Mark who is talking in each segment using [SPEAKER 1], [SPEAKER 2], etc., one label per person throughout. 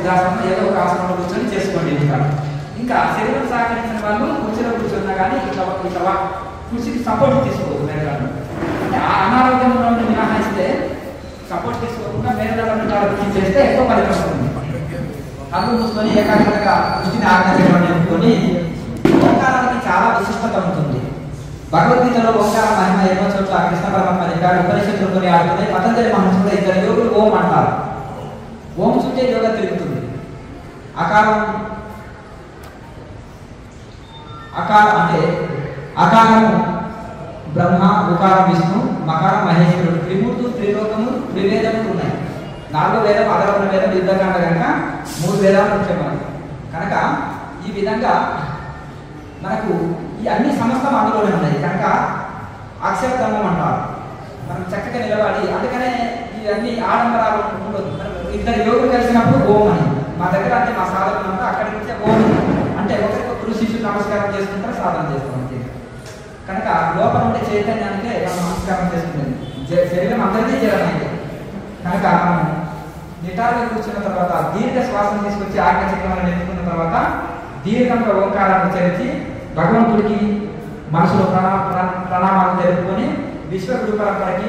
[SPEAKER 1] వృద్ధాశ్రమం ఏదో ఒక ఆశ్రమంలో కూర్చొని చేసుకోండి. ఇంకా శరీరం సహకరించిన వాళ్ళు కుర్చీలో కూర్చున్నా కానీ ఇట్లా కుర్చీకి సపోర్ట్ తీసుకోవద్దు. మేరగాళ్ళు అంటే ఆ అనారోగ్యంలో మినహాయిస్తే సపోర్ట్ తీసుకోకుండా మేరగాళ్ళు చేస్తే ఎక్కువ ఫలితం ఉంటుంది. కళ్ళు మూసుకొని ఏకాగ్రతగా దృష్టిని ఆజ్ఞాచక్రం నింపుకొని ఓంకారానికి చాలా విశిష్టత ఉంటుంది. భగవద్గీతలో ఓంకార మహిమ ఎన్నో చోట్ల కృష్ణ పరమాత్మ చెప్పాడు. ఉపనిషత్తులు కొని ఆడుతుంది. పతంజలి మహర్షి కూడా ఇద్దరు యోగులు ఓం అంటారు. ఓం చుట్టే యోగ తిరుగుతుంది. అకారం అంటే అకారము బ్రహ్మ, ఉకారం విష్ణు, మకారం మహేశ్వరుడు, త్రిమూర్తులు, త్రిలోకము, త్రివేదములు ఉన్నాయి. 4వ వేదం అధర్వణ వేదం యుద్ధకాండ కనుక 3 వేదాలు ముఖ్యం మనకు. కనుక ఈ విధంగా మనకు ఈ అన్ని సమస్తం అందులోనే ఉన్నాయి. కనుక అక్షరధర్మం అంటారు. మనం చక్కగా నిలబడి అందుకనే ఇవన్నీ ఆడంబరాలు ఉండదు. ఇద్దరు యోగులు కలిసినప్పుడు ఓం అని మా దగ్గర అంటే మా సాధన అంతా అక్కడి నుంచే ఓం అంటే ఒకరికొకరు శిష్యులు నమస్కారం చేసుకుంటారు, సాధన చేస్తాం అంతే. కనుక లోపల ఉండే చైతన్యానికే మనం నమస్కారం చేసుకునేది. శరీరం అందరికీ చేయాలి. కనుక మనం నిటారుగా కూర్చున్న తర్వాత దీర్ఘ శ్వాసం తీసుకొచ్చి ఆజ్ఞాచక్రాలను ఎత్తుకున్న తర్వాత దీర్ఘంగా ఓంకారాన్ని ఉచ్చరించి భగవంతుడికి మనసులో ప్రణామాలు తెలుపుకొని విశ్వగురు పరంపరకి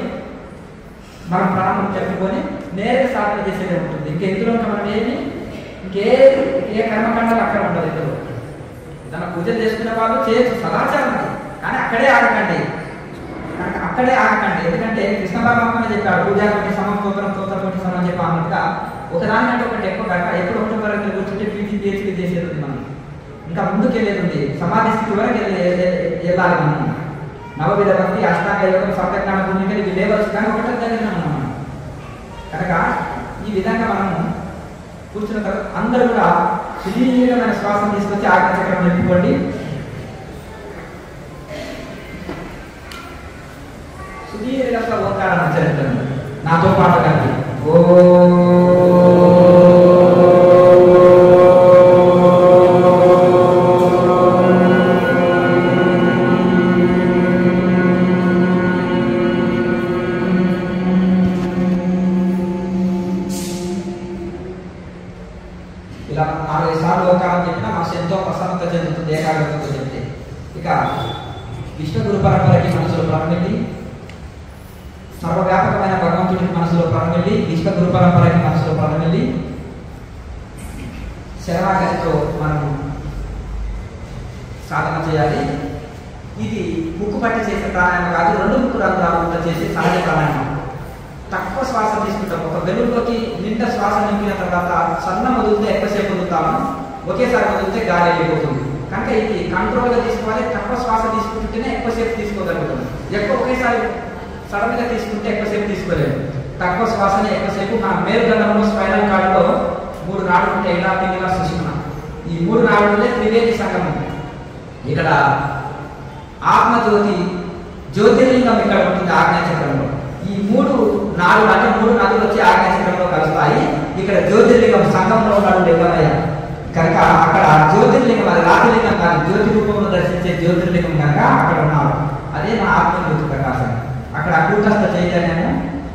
[SPEAKER 1] మనం ప్రణామం చెప్పుకొని నేరుగా సాధన చేసేది ఉంటుంది. ఇంకెందులో మనం ఏ కర్మకాండాలు అక్కడ ఉండదు. ఇందులో తన పూజలు చేసుకునే వాళ్ళు చేయొచ్చు, సదాచారం కానీ అక్కడే ఆగకండి. ఎందుకంటే కృష్ణ పరమాత్మ చెప్పాడు పూజా కొట్టి సమం తోత్రం తోత్రకొట్టి సమం చెప్పి అన్నట్టుగా ఒకదాని అంటే ఒకటి ఎక్కువ కాక ఎప్పుడు ఒకటి వరకు కూర్చుంటే పీజీ పిహెచ్డీ చేసేది ఉంది. మనం ఇంకా ముందుకు వెళ్ళేది ఉంది. సమాధి స్థితి వరకు వెళ్ళాలి. మనం నవవిధ భక్తి, అష్టాంగ యోగం, సప్తజ్ఞాన భూమిక ఇవి లేవల్సి కానీ ఒకటే దగ్గర మనం. కనుక ఈ విధంగా మనము కూర్చున్న తర్వాత అందరూ కూడా సుదీర్ఘమైన శ్వాసం తీసుకొచ్చి ఆజ్ఞాచక్రం నింపుకోండి. సుదీర్ఘంగా ఓంకారం ఉచ్చరించండి. నాతో పాటు కలిపి ఇలా 4-5 సార్లు ఓంకారం చెప్పినా మనసు ఎంతో ప్రసన్నత చెందుతుంది ఏకాగ్రతతో చెప్తే. ఇక విష్ణుగురు పరంపరకి మనసులో ప్రారంభించి సర్వవ్యాపకమైన భగవంతుడికి మనసులో ప్రారంభించి విశ్వగురు పరంపరకి మనసులో ప్రారంభించి శరణాగతితో మనం సాధన చేయాలి. ఇది ముక్కు పట్టి చేసే ప్రాణాయామం కాదు, 2 ముక్కు రంధ్రాలతో చేసే సహజ ప్రాణాయామం. తక్కువ శ్వాస తీసుకుంటాం. ఒక వెలుగులోకి నిండా శ్వాస నింపిన తర్వాత సన్నం వదిలితే ఎక్కువసేపు వదులుతాము, ఒకేసారి వదిలితే గాలి వెళ్ళిపోతుంది. కనుక ఇది కంట్రోల్గా తీసుకోవాలి. తక్కువ శ్వాస తీసుకుంటేనే ఎక్కువసేపు తీసుకోగలుగుతాం. ఒకేసారి సడన్గా తీసుకుంటే ఎక్కువసేపు తీసుకోలేము. తక్కువ శ్వాసని ఎక్కువసేపు మన మేరుగండంలో స్పైనల్ కార్డులో 3 నాడులు ఉంటాయి. ఇలా తిరిగిలా సుష్మన. ఈ 3 నాడులే త్రివేది సంగమం. ఇక్కడ ఆత్మజ్యోతి జ్యోతిర్లింగం ఇక్కడ ఉంటుంది ఆజ్ఞాచక్రంలో. ఈ 3 నాడులు అంటే 3 నదులు వచ్చి ఆజ్ఞాచక్రంలో కలుస్తాయి. ఇక్కడ జ్యోతిర్లింగం సంగంలో ఉన్నాడు లింగమయ్య. కనుక అక్కడ జ్యోతిర్లింగం, అది రాతిలింగం కాదు, జ్యోతి రూపంలో దర్శించే జ్యోతిర్లింగం కనుక అక్కడ ఉన్నారు. అదే మన ఆత్మజ్యోతి ప్రకాశం. అక్కడ కూటస్థ చైతన్యము.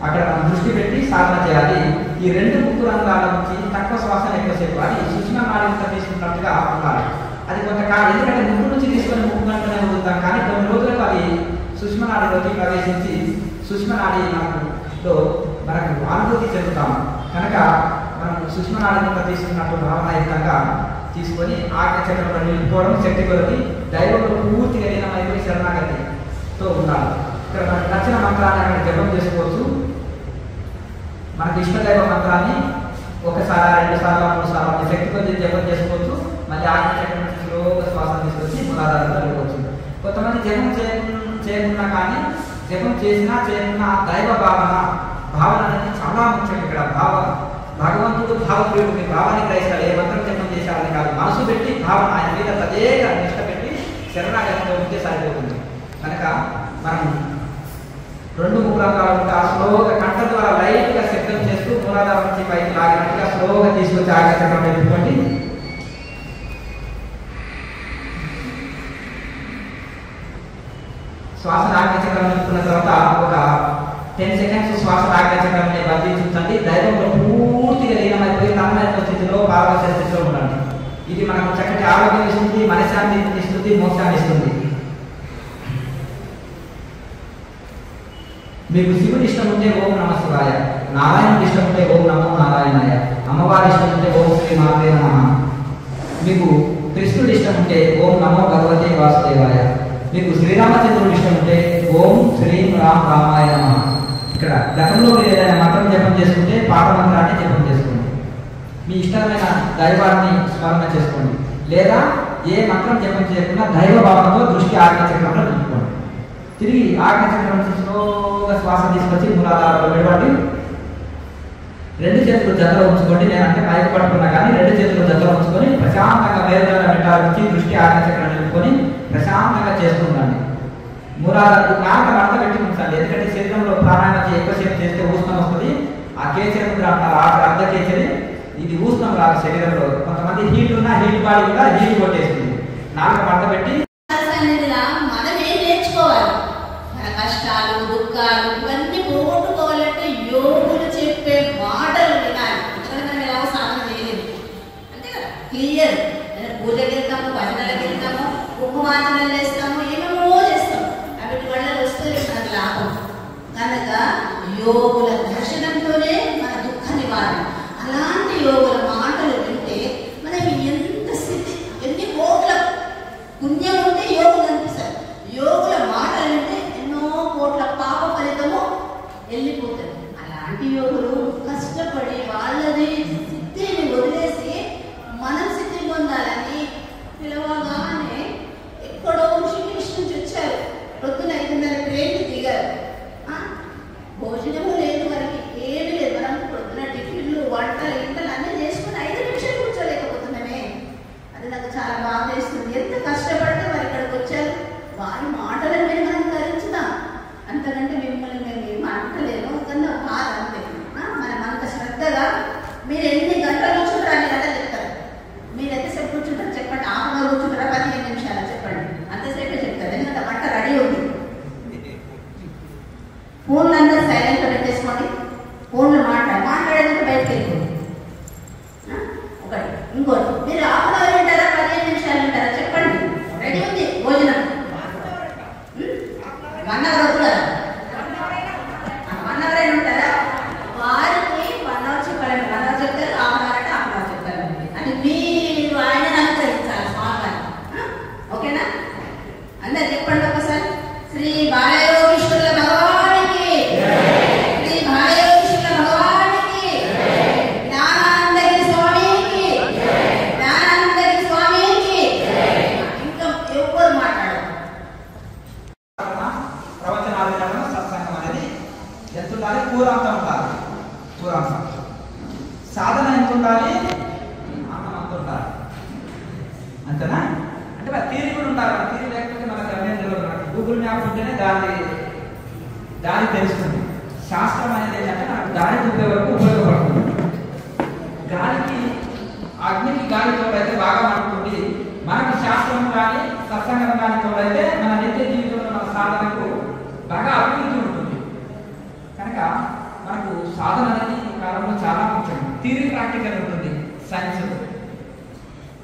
[SPEAKER 1] అక్కడ మనం దృష్టి పెట్టి సాధన చేయాలి. ఈ 2 ముక్కు రంధ్రాల నుంచి తక్కువ శ్వాసను ఎక్కువసేపు అది సుష్మ నాడితో తీసుకున్నట్టుగా ఉండాలి. అది కొంతకాలం, ఎందుకంటే ముక్కు నుంచి తీసుకొని ముక్కు గంటనే వదులుతాం, కానీ కొన్ని రోజులకు అది సుష్మ నాడిలోకి ప్రవేశించి సుష్మ నాడి మనకు అనుభూతి చెందుతాము. కనుక మనం సుష్మ నాడి తీసుకున్నట్టు భావనాయుక్తంగా తీసుకొని ఆజ్ఞాచక్రంలో నిలుపుకోవడం, శక్తి కొలది దైవంలో పూర్తిగా లీనమైపోయి శరణాగతితో ఉండాలి. ఇక్కడ మనకు నచ్చిన మంత్రాన్ని అక్కడ జపం చేసుకోవచ్చు. మనకి ఇష్టదైవ మంత్రాన్ని 1 సారి 2 సార్లు 3 సార్లు శక్తి కొద్ది జపం చేసుకోవచ్చు. మళ్ళీ ఆజ్ఞాచక్రం నుంచి స్లోగా శ్వాస తీసుకొచ్చి మూలాధారంలో వెళ్ళవచ్చు. కొంతమంది జపం చేయకున్నా కానీ జపం చేసినా చేయకున్నా దైవ భావన అనేది చాలా ముఖ్యం. ఇక్కడ భగవంతుడు భావప్రియుడు, మీ భావాన్ని గ్రహిస్తాడు. ఏ మంత్రం జపం చేశారని కాదు, మనసు పెట్టి భావన ఆయన మీద తదేగా నిష్ట పెట్టి శరణాగతిలో ఉంటే సరిపోతుంది. కనుక మనం 2 ముక్కు రంధ్రాలు ఉంటే ఆ స్లోగా కంట ద్వారా లైట్గా శబ్దం చేస్తూ మూలాధారం నుంచి పైకి లాగినట్టుగా స్లోగా తీసుకొచ్చి ఆజ్ఞాచక్రం పెట్టుకోండి. శ్వాస ఆజ్ఞాచక్రం నింపుకున్న తర్వాత ఒక 10 సెకండ్స్ శ్వాస ఆజ్ఞాచక్రాన్ని బంధించుంచండి. దైవంలో పూర్తిగా లీనమైపోయి తన్మయత్వం స్థితిలో, పారవశ్య స్థితిలో ఉండండి. ఇది మనకు చక్కటి ఆరోగ్యం ఇస్తుంది, మనశ్శాంతిని ఇస్తుంది, మోక్షాన్ని ఇస్తుంది. మీకు శివుని ఇష్టం ఉంటే ఓం నమ శివాయ, నారాయణుడి ఇష్టం ఉంటే ఓం నమో నారాయణాయ, అమ్మవారి ఇష్టం ఉంటే ఓం శ్రీ మాతే నమః, మీకు కృష్ణుడి ఇష్టం ఉంటే ఓం నమో భగవతే వాసుదేవాయ, మీకు శ్రీరామచంద్రుడి ఇష్టం ఉంటే ఓం శ్రీం రామ్ రామాయ నమః. ఇక్కడ గతంలో మీరు ఏదైనా మంత్రం జపం చేసుకుంటే పాత మంత్రాన్ని జపం చేసుకోండి. మీ ఇష్టమైన దైవాన్ని స్మరణ చేసుకోండి. లేదా ఏ మంత్రం జపం చేయకుండా దైవ భావంతో దృష్టి ఆజ్ఞచక్రంలో నిలుపుకోండి. తిరిగి ఆజ్ఞచక్రం నుంచి స్లోగా శ్వాస తీసుకొచ్చి మూలాధారంలో విడవండి. రెండు చేతులు జతలో ఉంచుకోండి. నేనంటే మైక్ పట్టుకున్నా కానీ రెండు చేతులు జతలో ఉంచుకొని ప్రశాంతంగా మేలుగల మెట్టాలించి దృష్టి ఆజ్ఞచక్రం నిలుపుకొని ప్రశాంతంగా చేస్తూ ఉండండి. మూలాధార నాక మడత పెట్టి ఉంచాలి. ఎందుకంటే శరీరంలో ప్రాణాయామం ఎక్కువసేపు చేస్తే ఊష్ణం వస్తుంది. ఆ కేచరి ముద్ర అంటారు, అర్ధ కేచరి. ఇది ఊష్ణం రాదు శరీరంలో. కొంతమంది హీట్ ఉన్నా హీట్ బాడీ కూడా హీట్ కొట్టేస్తుంది. నాక మడత పెట్టి
[SPEAKER 2] మనం ఏం నేర్చుకోవాలి? మన కష్టాలు, దుఃఖాలు ఇవన్నీ పోగొట్టుకోవాలంటే యోగులు చెప్పే మాటలు వినాలి. ఎందుకంటే మనం ఎలా సాధన చేయలేదు అంటే కదా క్లియర్. పూజకి వెళ్తాము, భజనలకు వెళ్తాము, కుంకుమార్చనలు చేస్తాము, ఏమేమో చేస్తాము. వాటి వల్ల వస్తుంది మనకు లాభం. కనుక యోగుల దర్శనంతోనే మన దుఃఖ నివారణ. అలాంటి యోగుల మాటలు వింటే మనం ఎంత స్థితి, ఎన్ని కోట్ల పుణ్యం ఉంటే యోగులు అనిపిస్తారు. యోగుల మాటలు వింటే ఎన్నో కోట్ల పాప ఫలితము వెళ్ళిపోతుంది. అలాంటి యోగులు కష్టపడి వాళ్ళని స్థితిని వదిలేసి మనం స్థితి పొందాలని పిలవగానే ఎక్కడో శ్రీకృష్ణ నుంచి వచ్చారు. పొద్దున 5:30 ట్రైన్కి దిగారు. భోజనము లేదు, మనకి ఏమి లేదు. మనం పొద్దున టిఫిన్లు, వంటలు, ఇంటలు అన్నీ చేసుకుని 5 నిమిషాలు కూర్చోలేకపోతున్నామే. అది నాకు చాలా బాధ వేస్తుంది. ఎంత కష్టపడితే వారు ఇక్కడికి వచ్చారు. వారి మాటలను మేము మనం ధరించుదాం. అంతకంటే మిమ్మల్ని మేము ఏం అంటలేము. కన్నా బాధ అంతే. మనం అంత శ్రద్ధగా మీరు ఎన్ని గంటలు కూర్చుంటారు అన్ని గంటలు చెప్తారు. మీరు ఎంతసేపు కూర్చుంటారు చెప్పండి. 1/2 గంట కూర్చుంటారా, 15 నిమిషాలు చెప్పండి. అంతసేపే చెప్తారు. ఎందుకంటే వంట రెడీ ఉంది. ఫోన్లు అందరూ సైలెంట్గా పెట్టేసుకోండి. ఫోన్లు మాట్లాడేందుకు బయటకు వెళ్ళిపోండి. ఒకటి. ఇంకోటి, మీరు 1/2 గంట వింటారా, 15 నిమిషాలు వింటారా చెప్పండి. రెడీ ఉంది భోజనం. 1 అవర్ అవుతుందా? 1 అవర్ అయినా ఉంటారా? వారికి 1 అవర్ చెప్పాలి. 1 అవర్ చెప్తారు, 1/2 అవర్ అంటే 1/2 అవర్ చెప్తారు. అది మీరు ఆయన అనుసరించాలి స్వామి. ఓకేనా? అందరు చెప్పండి ఒకసారి. శ్రీ బాలయోగీశ్వరుల భగవానికి, శ్రీ బాలయోగీశ్వరుల భగవానికి, జ్ఞానానందగిరి స్వామికి, జ్ఞానానందగిరి స్వామికి. ఇంకా ఎవరు మాట్లాడారు?
[SPEAKER 1] ప్రవచనాలు వినడం, సత్సంగం అనేది ఎంత ఉండాలి? పూరాంతం ఉండాలి. పూరాంతం సాధన ఎంత ఉండాలి? అన్నం అంత ఉండాలి. అంతేనా? అంటే మరి తీరి కూడా ఉండాలి. తీరి లేకపోతే మనకు అన్నీ తెలియదు. గూగుల్ మ్యాప్ ఉంటేనే దారి తెలుస్తుంది. శాస్త్రం అనేది ఏంటంటే మనకు దారి చూపే వరకు ఉపయోగపడుతుంది. గాలికి, అగ్నికి గాలి తోడైతే బాగా పడుతుంది. మనకి శాస్త్రం కానీ సత్సంగం కానీ తోడైతే మన నిత్య జీవితంలో మన సాధనకు బాగా అభివృద్ధి ఉంటుంది. కనుక మనకు సాధన అనేది ఈ కాలంలో చాలా ముఖ్యం. థియరీ ప్రాక్టికల్ ఉంటుంది సైన్స్.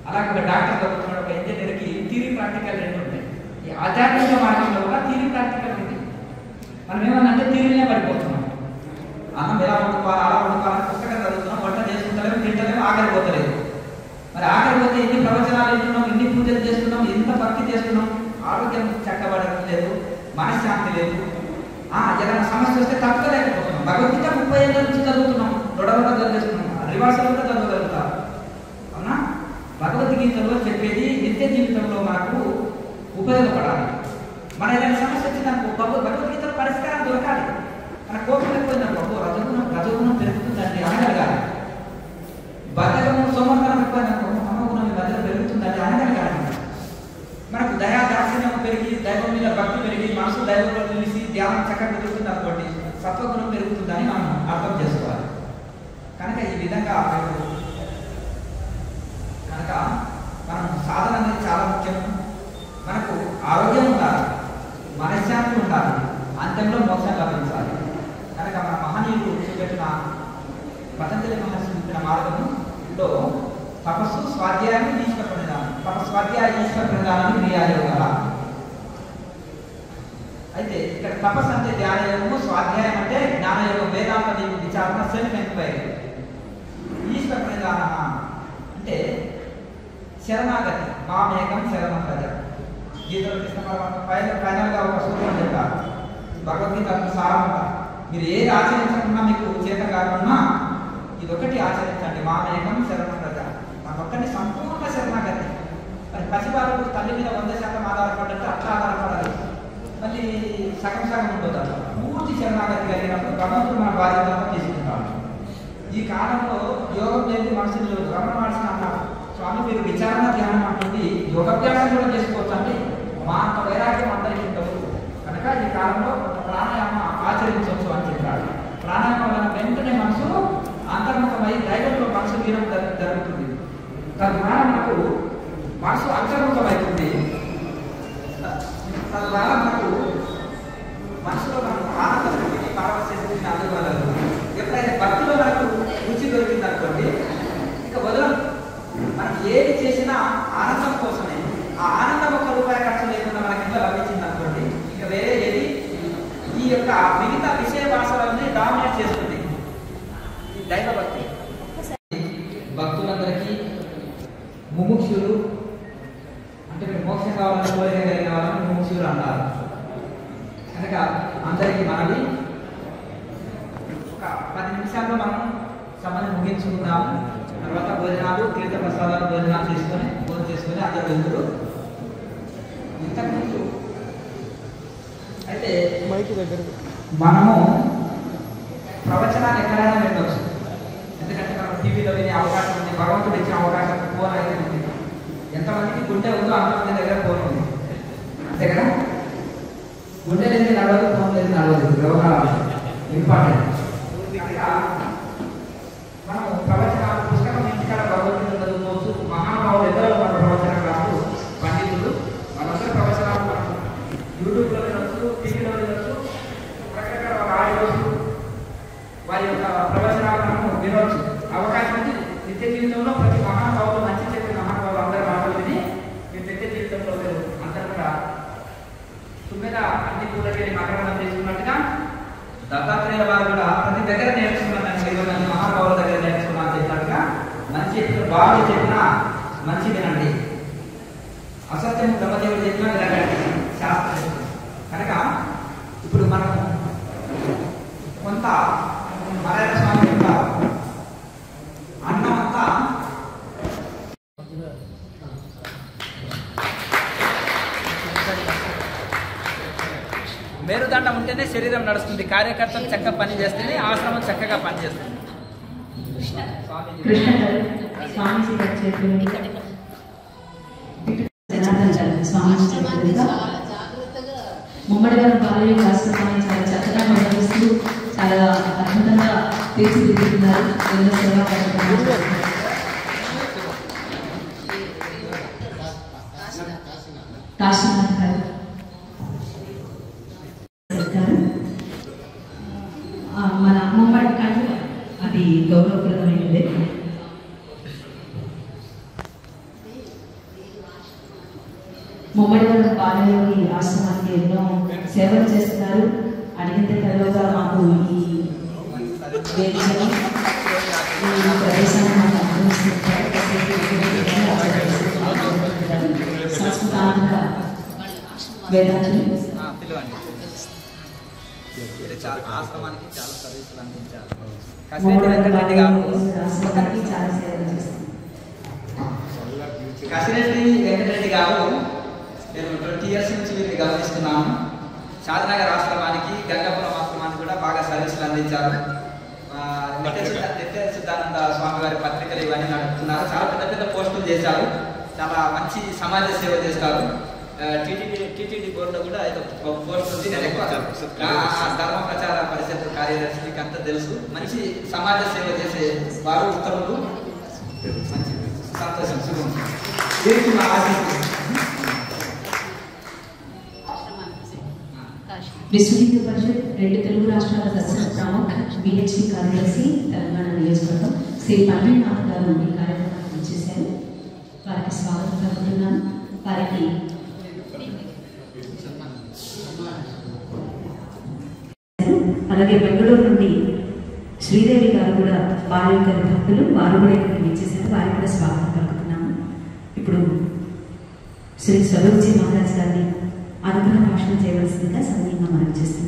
[SPEAKER 1] అలాగే ఒక డాక్టర్ చదువుతున్నాడు, ఒక ఇంజనీర్కి థియరీ ప్రాక్టికల్ రెండు ఉంటాయి. ఈ ఆధ్యాత్మిక మార్గంలో కూడా థియరీ ప్రాక్టికల్ ఉంది. మనం ఏమన్నా థియరీనే పడిపోతున్నాం. అన్నం ఎలా వండుకోవాలి, అలా వండుకోవాలని పుస్తకం చదువుతున్నాం, వంట చేసుకుంటలేము, తింటలేము, ఆకలిపోతలేదు. మరి ఆకలిపోతే ఎన్ని ప్రవచనాలు వింటున్నాం, ఎన్ని పూజలు చేస్తున్నాం, ఎంత భక్తి చేస్తున్నాం, ఆరోగ్యం చక్కబడడం లేదు, మనశ్శాంతి లేదు. ఏదైనా సమస్య వస్తే తట్టుకోలేకపోతున్నాం. భగవద్గీత 30 ఏళ్ళ నుంచి చదువుతున్నాం, దొడగొడ చదివేస్తున్నాం, రివర్సల్ కూడా చదవగలుగుతాం. అవునా? భగవద్గీతలో చెప్పేది నిత్య జీవితంలో మనకు ఉపయోగపడాలి. మన ఏదైనా సమస్య వచ్చిందనుకో భగవద్గీతలో పరిష్కారం దొరకాలి. మన కోపం ఎక్కువైందనుకో రజోగుణం పెరుగుతుందండి అనగలగాలి. బద్ధకము సోమర్పణం ఎక్కువైందనుకో సమగుణం మీ మధ్యలో పెరుగుతుందండి అనగలగాలి. మనకు దయా దాక్షిణ్యం పెరిగి, దైవం మీద భక్తి పెరిగి, మనసు దైవంలో నిలిచి ధ్యానం చక్కగా పెరుగుతుంది అనుకోండి, సత్వగుణం పెరుగుతుందని మనం అర్థం చేసుకోవాలి. కనుక ఈ విధంగా మనం సాధన అనేది చాలా ముఖ్యం. మనకు ఆరోగ్యం ఉండాలి, మనశ్శాంతి ఉండాలి, అంత్యంలో మోక్షం లభించాలి. కనుక మన మహనీయులు చూపెట్టిన పతంజలి మహర్షి చూపిన మార్గము లో తపస్సు, స్వాధ్యాయం, ఈశ్వర ప్రణిధానం. స్వాధ్యాయ ఈశ్వర ప్రణిధానాన్ని క్రియాయోగాల. అయితే ఇక్కడ తపస్సు అంటే ధ్యానయోగము, స్వాధ్యాయం అంటే జ్ఞానయోగం, వేదాంత విచారణ, సెల్ఫ్ ఎంక్వైరీ. ఈశ్వర ప్రణిధాన అంటే శరణాగతి, మామేకం శరణం ప్రజ. గీతలో కృష్ణ పరమాత్మ ఫైనల్గా ఒక సూత్రం చెప్పారు. భగవద్గీత సారమంతా మీరు ఏది ఆచరించకుండా మీకు చేత కాకుండా ఇదొకటి ఆచరించండి, మామేకం శరణం ప్రజ. మాకొక్కటి సంపూర్ణ శరణాగతి. మరి పసిబాలకు తల్లి మీద 100% ఆధారపడ్డట్టు అట్లా ఆధారపడాలి. మళ్ళీ సగం సగం ఉంటుంది. పూర్తి శరణాగతి కలిగినప్పుడు భగవంతుడు మన బాధ్యతలను తీసుకుంటాడు. ఈ కాలంలో యోగం లేని మనుషులు రమణ మహర్షి అన్నారు, స్వామి మీరు విచారణ ధ్యానం అంటుంది, యోగాభ్యాసం కూడా చేసుకోవచ్చు అంటే మా అంత వైరాగ్యం అందరికీ ఉండదు కనుక ఈ కాలంలో ప్రాణాయామ ఆచరించవచ్చు అని చెప్పాడు. ప్రాణాయామం వలన వెంటనే మనసు అంతర్ముఖమై దైవంలో మనసు వీరం జరుగుతుంది. తద్వారా మనకు మనసు అంతర్ముఖమవుతుంది. తద్వారా మనకు మనసులో మనం ఆనంద స్థితిని, పారవస్య స్థితిని అందుకోగలరు. ఎప్పుడైతే భక్తిలో మనకు రుచి దొరికింది అనుకోండి, ఇక వదలం. మనం ఏది చేసినా ఆనందం కోసమే. ఆ ఆనందం ఒక్క రూపాయి ఖర్చు లేకుండా మనకి ఇంట్లో లభించింది అనుకోండి, ఇక వేరే ఏది ఈ యొక్క మిగతా విషయ భాషలన్నీ డామినేట్ చేస్తుంది. ఈ దైవ భక్తి. భక్తులందరికీ ముముక్షులు అంటే మీరు మోక్షం కావాలని కోరిక కలిగిన వాళ్ళని ముముక్షులు అంటారు. కనుక అందరికీ మనవి ఒక 10 నిమిషాల్లో మనం సభను ముగించుకుందాము. తర్వాత భోజనాలు, తీర్థ ప్రసాదాలు భోజనం చేసుకొని అందరూ వెళ్తారు. ఇంతకుముందు అయితే మనము ప్రవచనాలు ఎక్కడైనా వెళ్ళవచ్చు. ఎందుకంటే మనం టీవీలో వినే అవకాశం ఉంది, భగవంతుడు ఇచ్చిన అవకాశం. ఫోన్ అయితే ఉంది. ఎంతమందికి గుండె ఉందో అంతమంది దగ్గర ఫోన్ ఉంది, అంతే కదా. గుండె లేదు నడవదు, ఫోన్ లేదు నడవదు. వ్యవహారం ఇంపార్టెంట్. మనం ప్రవచనాలు పుస్తకం ఇంటికాడ భగవద్గీత చదువుకోవచ్చు. మహానుభావులు ఎందరో మన ప్రవచన క్లాసులు పండితులు వాళ్ళందరూ ప్రవచనాలు మనం యూట్యూబ్లో వినొచ్చు, టీవీలో వినొచ్చు, రకరకాల ఆడియోస్ వారి యొక్క ప్రవచనాలు మనం వినవచ్చు. అవకాశం ఉంది. నిత్య జీవితంలో ప్రతి మహానుభావులు మంచి చెప్పిన మహానుభావులు అందరూ మాటలు విని మీ నిత్య జీవితంలో అందరూ కూడా తుమ్మిద అన్ని పూలకెళ్ళి మకరందం తీసుకున్నట్టుగా దత్తాత్రేయ వారు కూడా ప్రతి దగ్గర నేర్చుకున్నాను, 20 మంది మహానుభావుల దగ్గర నేర్చుకున్నాను చెప్పినట్టుగా మంచి బాగా చెప్పినా మంచి వినండి, అసత్యం బ్రహ్మదేవుడు చెప్పినా వినకండి శాస్త్రం. కనుక ఇప్పుడు మనం కొంత మలయాళ స్వామి యొక్క అన్నమంతా మేరుదండం ఉంటేనే శరీరం నడుస్తుంది, కార్యకర్తలు చక్కగా పని చేస్తేనే ఆశ్రమం చక్కగా పనిచేస్తుంది.
[SPEAKER 3] ముమ్మడివారం బాలయ్య ఆశ్రమాన్ని చాలా చక్కగా నిర్వహిస్తూ చాలా అద్భుతంగా తీర్చిదిద్దుతున్నారు. ఎన్నో సేవా కార్యక్రమాలు. కాశీనాథ్ గారు మన ముమ్మడి కంటే అది గౌరవప్రదమైనదే. ముమ్మడివారం బాలయోగి ఆశ్రమానికి ఎన్నో సేవలు చేస్తున్నారు. అడిగిన తరువాత మాకు ఈ వేదికని ఈ ప్రదేశాన్ని మాకు అనుభవిస్తుంటారు. సంస్కృతాంధ్ర వేదాంతులు
[SPEAKER 1] ఆశ్రమానికి చాలా సర్వీసులు అందించారు. కసిరెడ్డి వెంకటరెడ్డి గారు నేను 20 years నుంచి వీరిని గమనిస్తున్నాను. షాద్నగర్ ఆశ్రమానికి, గంగాపురం ఆశ్రమానికి కూడా బాగా సర్వీసులు అందించారు. నిత్య సిద్ధానంద స్వామి వారి పత్రికలు ఇవన్నీ నడుపుతున్నారు. చాలా పెద్ద పెద్ద పోస్టులు చేశారు. చాలా మంచి సమాజ సేవ చేస్తారు. టీటీడీ బోర్డులో కూడా పోస్ట్ ఉంది. నేను ఎక్కువ ధర్మ ప్రచార పరిషత్ కార్యదర్శి, మీకు అంతా తెలుసు. మంచి సమాజ సేవ చేసే వారు ఉత్తములు. మంచి సంతోషం, శుభం. దీనికి మా ఆశిస్తుంది.
[SPEAKER 3] విశ్వ హిందూ పరిషత్ 2 తెలుగు రాష్ట్రాల దర్శన గ్రామం BHP కార్యదర్శి, తెలంగాణ నియోజకవర్గం. శ్రీ పన్నీనాథ్ గారు ఈ కార్యక్రమాన్ని వచ్చేసారు. వారికి స్వాగతం పలుకుతున్నాను. వారికి అలాగే బెంగళూరు నుండి శ్రీదేవి గారు కూడా వారి యొక్క భక్తులు, వారు కూడా ఇక్కడికి వచ్చేసారు. వారికి కూడా స్వాగతం పలుకుతున్నాము. ఇప్పుడు శ్రీ స్వరూప్జీ మహారాజ్ గారిని అనుగ్రహ భాషణ చేయవలసిందిగా సమయంగా మనం చేస్తున్నాం.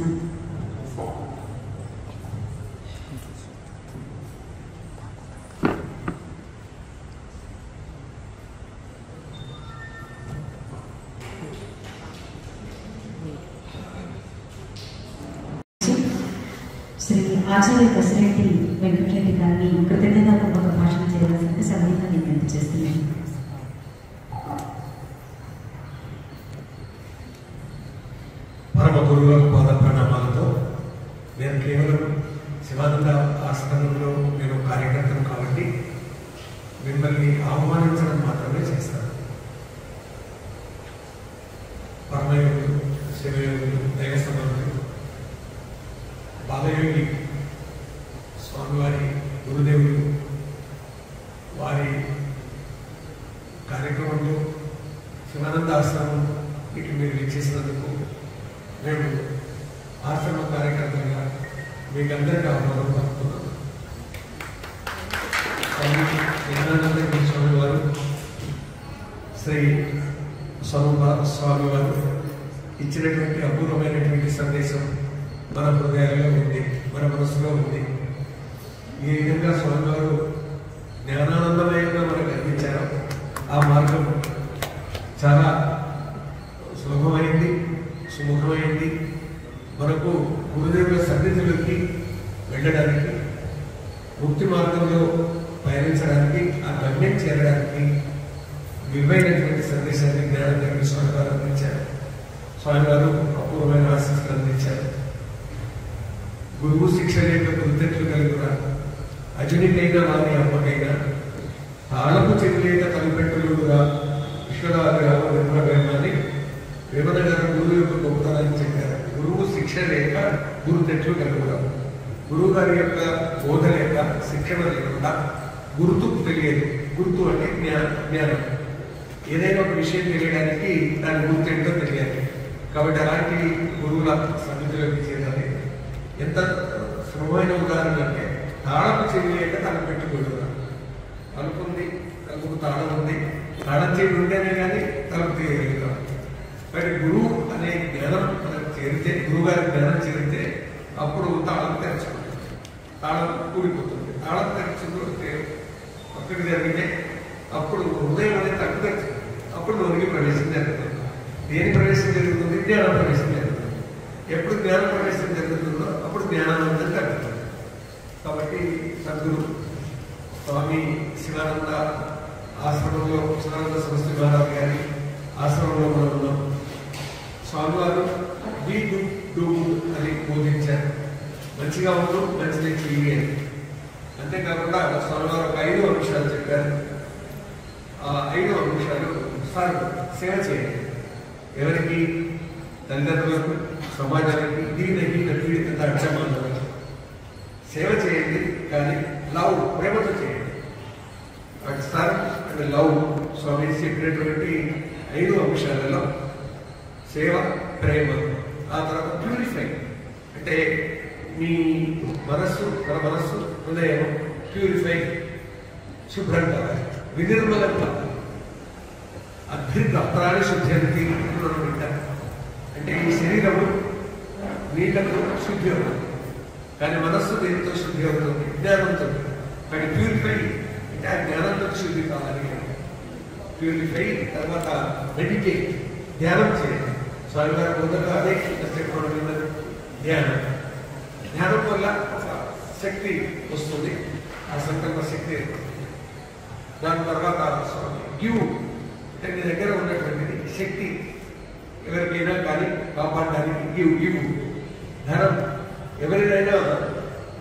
[SPEAKER 3] శ్రీ ఆచార్య కసిరెడ్డి వెంకటరెడ్డి గారిని కృతజ్ఞతాపూర్వక భాషణ చేయవలసిందిగా సమయంగా నేను విజ్ఞప్తి చేస్తున్నాను.
[SPEAKER 4] పరమ గురువుల పాద ప్రణామాలతో నేను కేవలం శివానంద ఆశ్రమంలో నేను కార్యకర్తను కాబట్టి మిమ్మల్ని ఆహ్వానించడం మాత్రమే చేస్తాను. పరమయోగులు, శివయోగులు, దైవ సమానులు, బాలయోగి స్వామివారి గురుదేవులు వారి కార్యక్రమంలో శివానంద ఆశ్రమం ఇటు మీరు ఇచ్చేసినందుకు మేము ఆశ్రమ కార్యకర్తగా మీకందరికీ ఆహ్వానం పలుకుతున్నాం. జ్ఞానానంద స్వామి వారు, శ్రీ స్వరూప స్వామి వారు ఇచ్చినటువంటి అపూర్వమైనటువంటి సందేశం మన హృదయాల్లో ఉంది, మన మనసులో ఉంది. ఈ విధంగా స్వామివారు జ్ఞానానందమయంగా మనకు అందించారు. ఆ మార్గం చాలా సులభమైంది, సుముఖమైంది. మనకు గురుదేవుల సన్నిధిలోకి వెళ్ళడానికి, ముక్తి మార్గంలో పయనించడానికి, ఆ గమ్యం చేరడానికి విలువైనటువంటి సందేశాన్ని జ్ఞానానంద స్వామి వారు అందించారు. స్వామివారు అపూర్వమైన ఆశీస్సులు అందించారు. గురువు శిక్ష లేక గురుతెట్లు కలుగురా, అజునికైనా వారి అమ్మకైనా తాళపు చెవిలేక తలపెట్టులుగా విశ్వనాథరావు నిర్మలమని వేమన గారు గురువు యొక్క గొప్పతనాన్ని చెప్పారు. గురువు శిక్ష లేక గురుతెట్లు కలుగురా. గురువు గారి యొక్క బోధ లేక, శిక్షణ లేకుండా గుర్తుకు తెలియదు. గుర్తు అంటే జ్ఞానం. ఏదైనా ఒక విషయం తెలియడానికి దాని గుర్తు ఏంటో తెలియాలి. కాబట్టి అలాంటి గురువుల సన్నిధిలోకి చేరాలి. ఎంత సులభమైన ఉదాహరణ అంటే తాళపు చెవి లేక తను పెట్టుకోడు. తలుపు ఉంది, తలుపుకు తాళం ఉంది, తాళం చెవి ఉంటేనే కానీ తలుపు తీయగలుగుతాం. మరి గురువు అనే జ్ఞానం మనకు చేరితే, గురువు గారి జ్ఞానం చేరితే అప్పుడు తాళం తెరచుకుంటుంది, తాళం కూడిపోతుంది. తాళం తెరచుకుంటే పక్కకి జరిగితే అప్పుడు హృదయం అనేది తక్కువ తెచ్చుకుంటుంది. అప్పుడు నోరికి ప్రవేశం జరుగుతుంది. దేని ప్రవేశం జరుగుతుంది? జ్ఞానం ప్రవేశం జరుగుతుంది. ఎప్పుడు జ్ఞాన ప్రవేశం జరుగుతుందో అప్పుడు జ్ఞానానందం కలుగుతుంది. కాబట్టి సద్గురు స్వామి శివానంద ఆశ్రమంలో, శివానంద సరస్వతి మహారాజ్ గారి ఆశ్రమంలో మనం ఉన్నాం. స్వామివారు బీ గుడ్ డూ గుడ్ అని బోధించారు. మంచిగా ఉండు, మంచిగా చెయ్యాలి. అంతేకాకుండా స్వామివారు ఒక 5 అంశాలు చెప్పారు. ఆ 5 అంశాలు సేవ చేయాలి. ఎవరికి? తల్లిదండ్రులకు, సమాజానికి, దీనికి పీడిత అక్షమాలకు సేవ చేయండి. కానీ లవ్, ప్రేమతో చేయండి. సార్ అంటే లవ్ స్వామి చెప్పినటువంటి 5 అంశాలలో సేవ, ప్రేమ, ఆ తర్వాత ప్యూరిఫై అంటే మీ మనస్సు, మన మనస్సు, హృదయం ప్యూరిఫై, శుభ్రం కావాలి, వినిర్మలం కావాలి. అభ్యుద్ధాన్ని శుద్ధి వింటారు. అంటే ఈ శరీరము నీళ్లకు శుద్ధి అవుతుంది, కానీ మనస్సు దేనితో శుద్ధి అవుతుంది? జ్ఞానంతో. కానీ ప్యూరిఫై అంటే ఆ జ్ఞానంతో శుద్ధి కావాలి. ప్యూరిఫై తర్వాత మెడిటేట్, ధ్యానం చేయాలి. స్వామి గారు ముందుగా అదే చెప్పడం విన్నది, ధ్యానం. ధ్యానం వల్ల ఒక శక్తి వస్తుంది, ఆ సంకల్ప శక్తి. దాని తర్వాత స్వామి గివ్ అంటే మీ దగ్గర ఉన్నటువంటిది శక్తి ఎవరికైనా కానీ కాపాడడానికి గివ్. ధనం ఎవరినైనా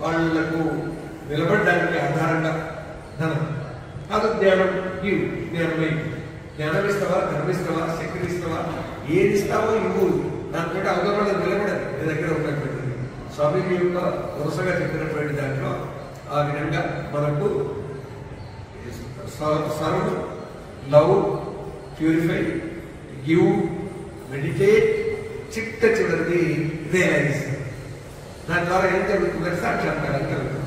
[SPEAKER 4] వాళ్లకు నిలబడడానికి ఆధారంగా ధనం. కాదు జ్ఞానం గివ్, జ్ఞానమై. జ్ఞానం ఇస్తావా, ధనం ఇస్తావా, శక్తిని ఇస్తావా, ఏది ఇస్తావో ఇవ్వు. దాంతో అవగాహన నిలబడదు మీ దగ్గర ఉన్నటువంటిది. స్వామి యొక్క వరుసగా చెప్పినటువంటి దాంట్లో ఆ విధంగా మనకు serve, love, purify, give, meditate, చిట్ట చివరిది రియలైజ్. దాని ద్వారా ఏం జరుగుతుందంటే సాక్షాత్కారం కలుగుతుంది.